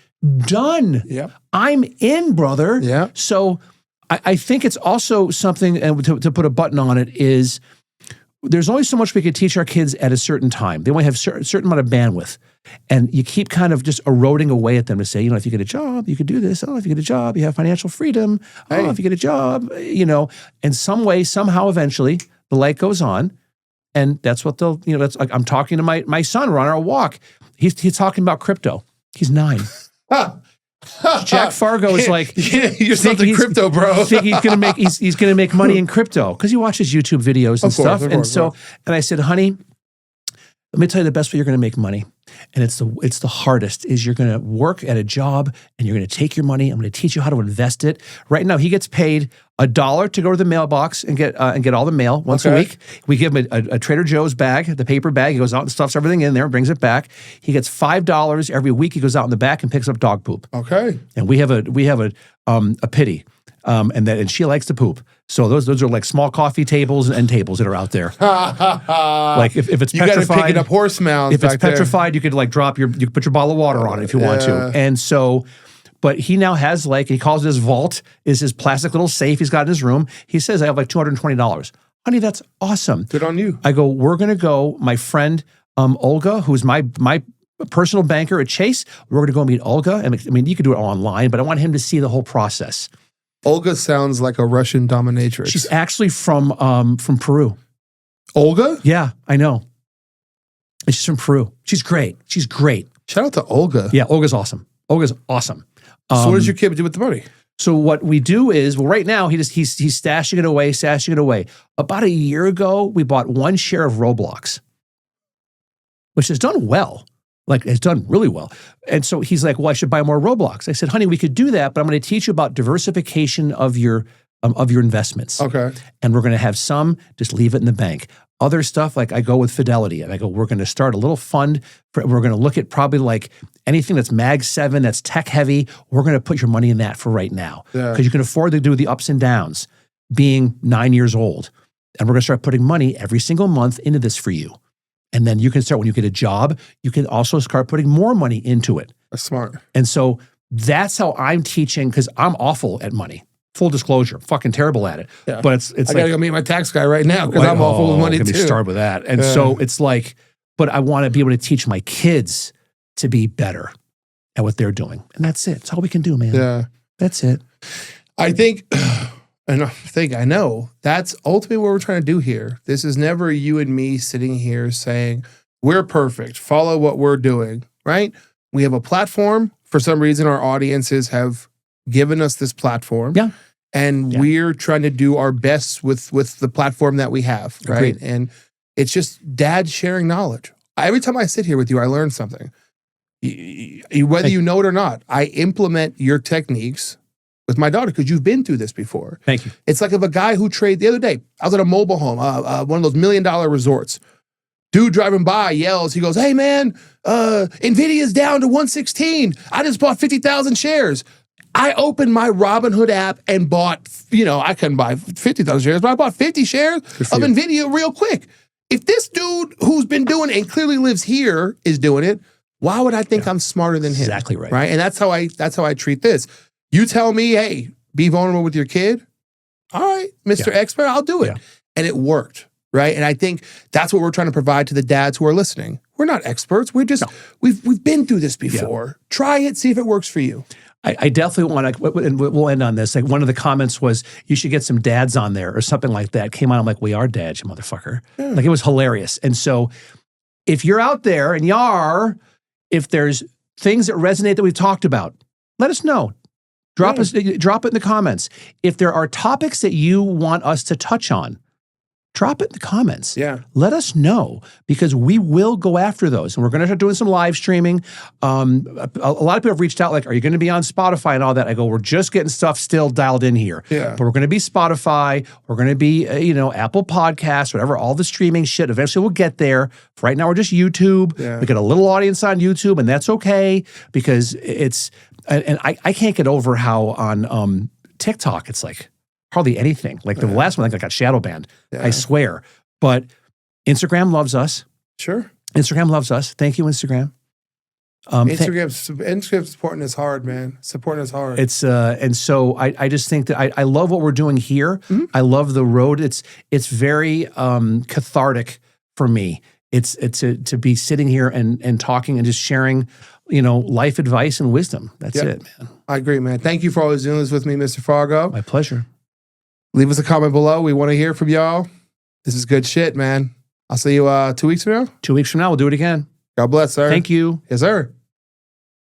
Done. Yep. I'm in, brother. Yeah. So I think it's also something, and to put a button on it, is there's only so much we could teach our kids at a certain time. They only have a certain amount of bandwidth. And you keep kind of just eroding away at them to say, if you get a job, you could do this. Oh, if you get a job, you have financial freedom. Oh, if you get a job, in some way, somehow, eventually, the light goes on. And that's what they'll, that's like, I'm talking to my son, we're on our walk. He's talking about crypto. He's 9. Jack Fargo is like, you're something crypto, bro. Think he's gonna make money in crypto because he watches YouTube videos and stuff. And I said, honey, let me tell you the best way you're going to make money. And it's the hardest is you're going to work at a job and you're going to take your money. I'm going to teach you how to invest it. Right now, he gets paid $1 to go to the mailbox and get all the mail once a week. We give him a Trader Joe's bag, the paper bag. He goes out and stuffs everything in there and brings it back. He gets $5 every week. He goes out in the back and picks up dog poop. Okay. And we have a pity. And she likes to poop. So those are like small coffee tables and end tables that are out there. Like if it's petrified, you got to pick it up horse mounds. If it's petrified, you could like you could put your bottle of water on it if you want to. And so, but he now has he calls it his vault, is his plastic little safe he's got in his room. He says, I have like $220. Honey, that's awesome. Good on you. I go, we're going to go, my friend Olga, who's my personal banker at Chase, we're going to go meet Olga. And I mean, you could do it online, but I want him to see the whole process. Olga sounds like a Russian dominatrix. She's actually from Peru. Olga? Yeah, I know. And she's from Peru. She's great. Shout out to Olga. Yeah, Olga's awesome. So what does your kid do with the money? So what we do is, right now he's stashing it away. About a year ago, we bought 1 share of Roblox, which has done well. Like, it's done really well. And so he's like, well, I should buy more Roblox. I said, honey, we could do that, but I'm going to teach you about diversification of your investments. Okay. And we're going to have some, just leave it in the bank. Other stuff, like I go with Fidelity. And I go, we're going to start a little fund. We're going to look at probably like anything that's Mag 7, that's tech heavy. We're going to put your money in that for right now. Because you can afford to do the ups and downs being 9 years old. And we're going to start putting money every single month into this for you. And then you can start, when you get a job, you can also start putting more money into it. That's smart. And so that's how I'm teaching, because I'm awful at money. Full disclosure, fucking terrible at it. Yeah. But it's I gotta go meet my tax guy right now because I'm awful with money too. Start with that. And so it's like, but I want to be able to teach my kids to be better at what they're doing. And that's it. That's all we can do, man. Yeah. That's it. I think, I know, that's ultimately what we're trying to do here. This is never you and me sitting here saying, we're perfect, follow what we're doing, right? We have a platform. For some reason, our audiences have given us this platform. Yeah. And we're trying to do our best with the platform that we have, right? Agreed. And it's just dad sharing knowledge. Every time I sit here with you, I learn something. Whether you know it or not, I implement your techniques with my daughter because you've been through this before. Thank you. It's like if a guy who the other day, I was at a mobile home, one of those $1 million resorts. Dude driving by yells, he goes, hey man, NVIDIA's down to 116. I just bought 50,000 shares. I opened my Robinhood app and bought, I couldn't buy 50,000 shares, but I bought 50 shares of NVIDIA real quick. If this dude who's been doing it and clearly lives here is doing it, why would I think I'm smarter than him? Exactly right. Right. And that's how I treat this. You tell me, hey, be vulnerable with your kid. All right, Mr. Expert, I'll do it. Yeah. And it worked. Right. And I think that's what we're trying to provide to the dads who are listening. We're not experts. We're just, we've been through this before. Yeah. Try it, see if it works for you. I definitely want to, and we'll end on this. Like one of the comments was, you should get some dads on there or something like that. Came on, I'm like, we are dads, you motherfucker. Yeah. Like it was hilarious. And so if you're out there and if there's things that resonate that we've talked about, let us know. Drop it in the comments. If there are topics that you want us to touch on, drop it in the comments. Yeah. Let us know because we will go after those. And we're going to start doing some live streaming. A lot of people have reached out like, are you going to be on Spotify and all that? I go, we're just getting stuff still dialed in here. Yeah. But we're going to be Spotify. We're going to be, Apple Podcasts, whatever, all the streaming shit. Eventually we'll get there. For right now, we're just YouTube. Yeah. We got a little audience on YouTube and that's okay because and I can't get over how on TikTok, it's like, hardly anything. Like the last one, I got shadow banned. I swear. But Instagram loves us. Sure. Instagram loves us. Thank you, Instagram. Instagram supporting us hard, man. Supporting us hard. It's and so I just think that I love what we're doing here. Mm-hmm. I love the road. It's very cathartic for me. It's to be sitting here and talking and just sharing, life advice and wisdom. That's it, man. I agree, man. Thank you for always doing this with me, Mr. Fargo. My pleasure. Leave us a comment below. We want to hear from y'all. This is good shit, man. I'll see you 2 weeks from now. 2 weeks from now, we'll do it again. God bless, sir. Thank you. Yes, sir.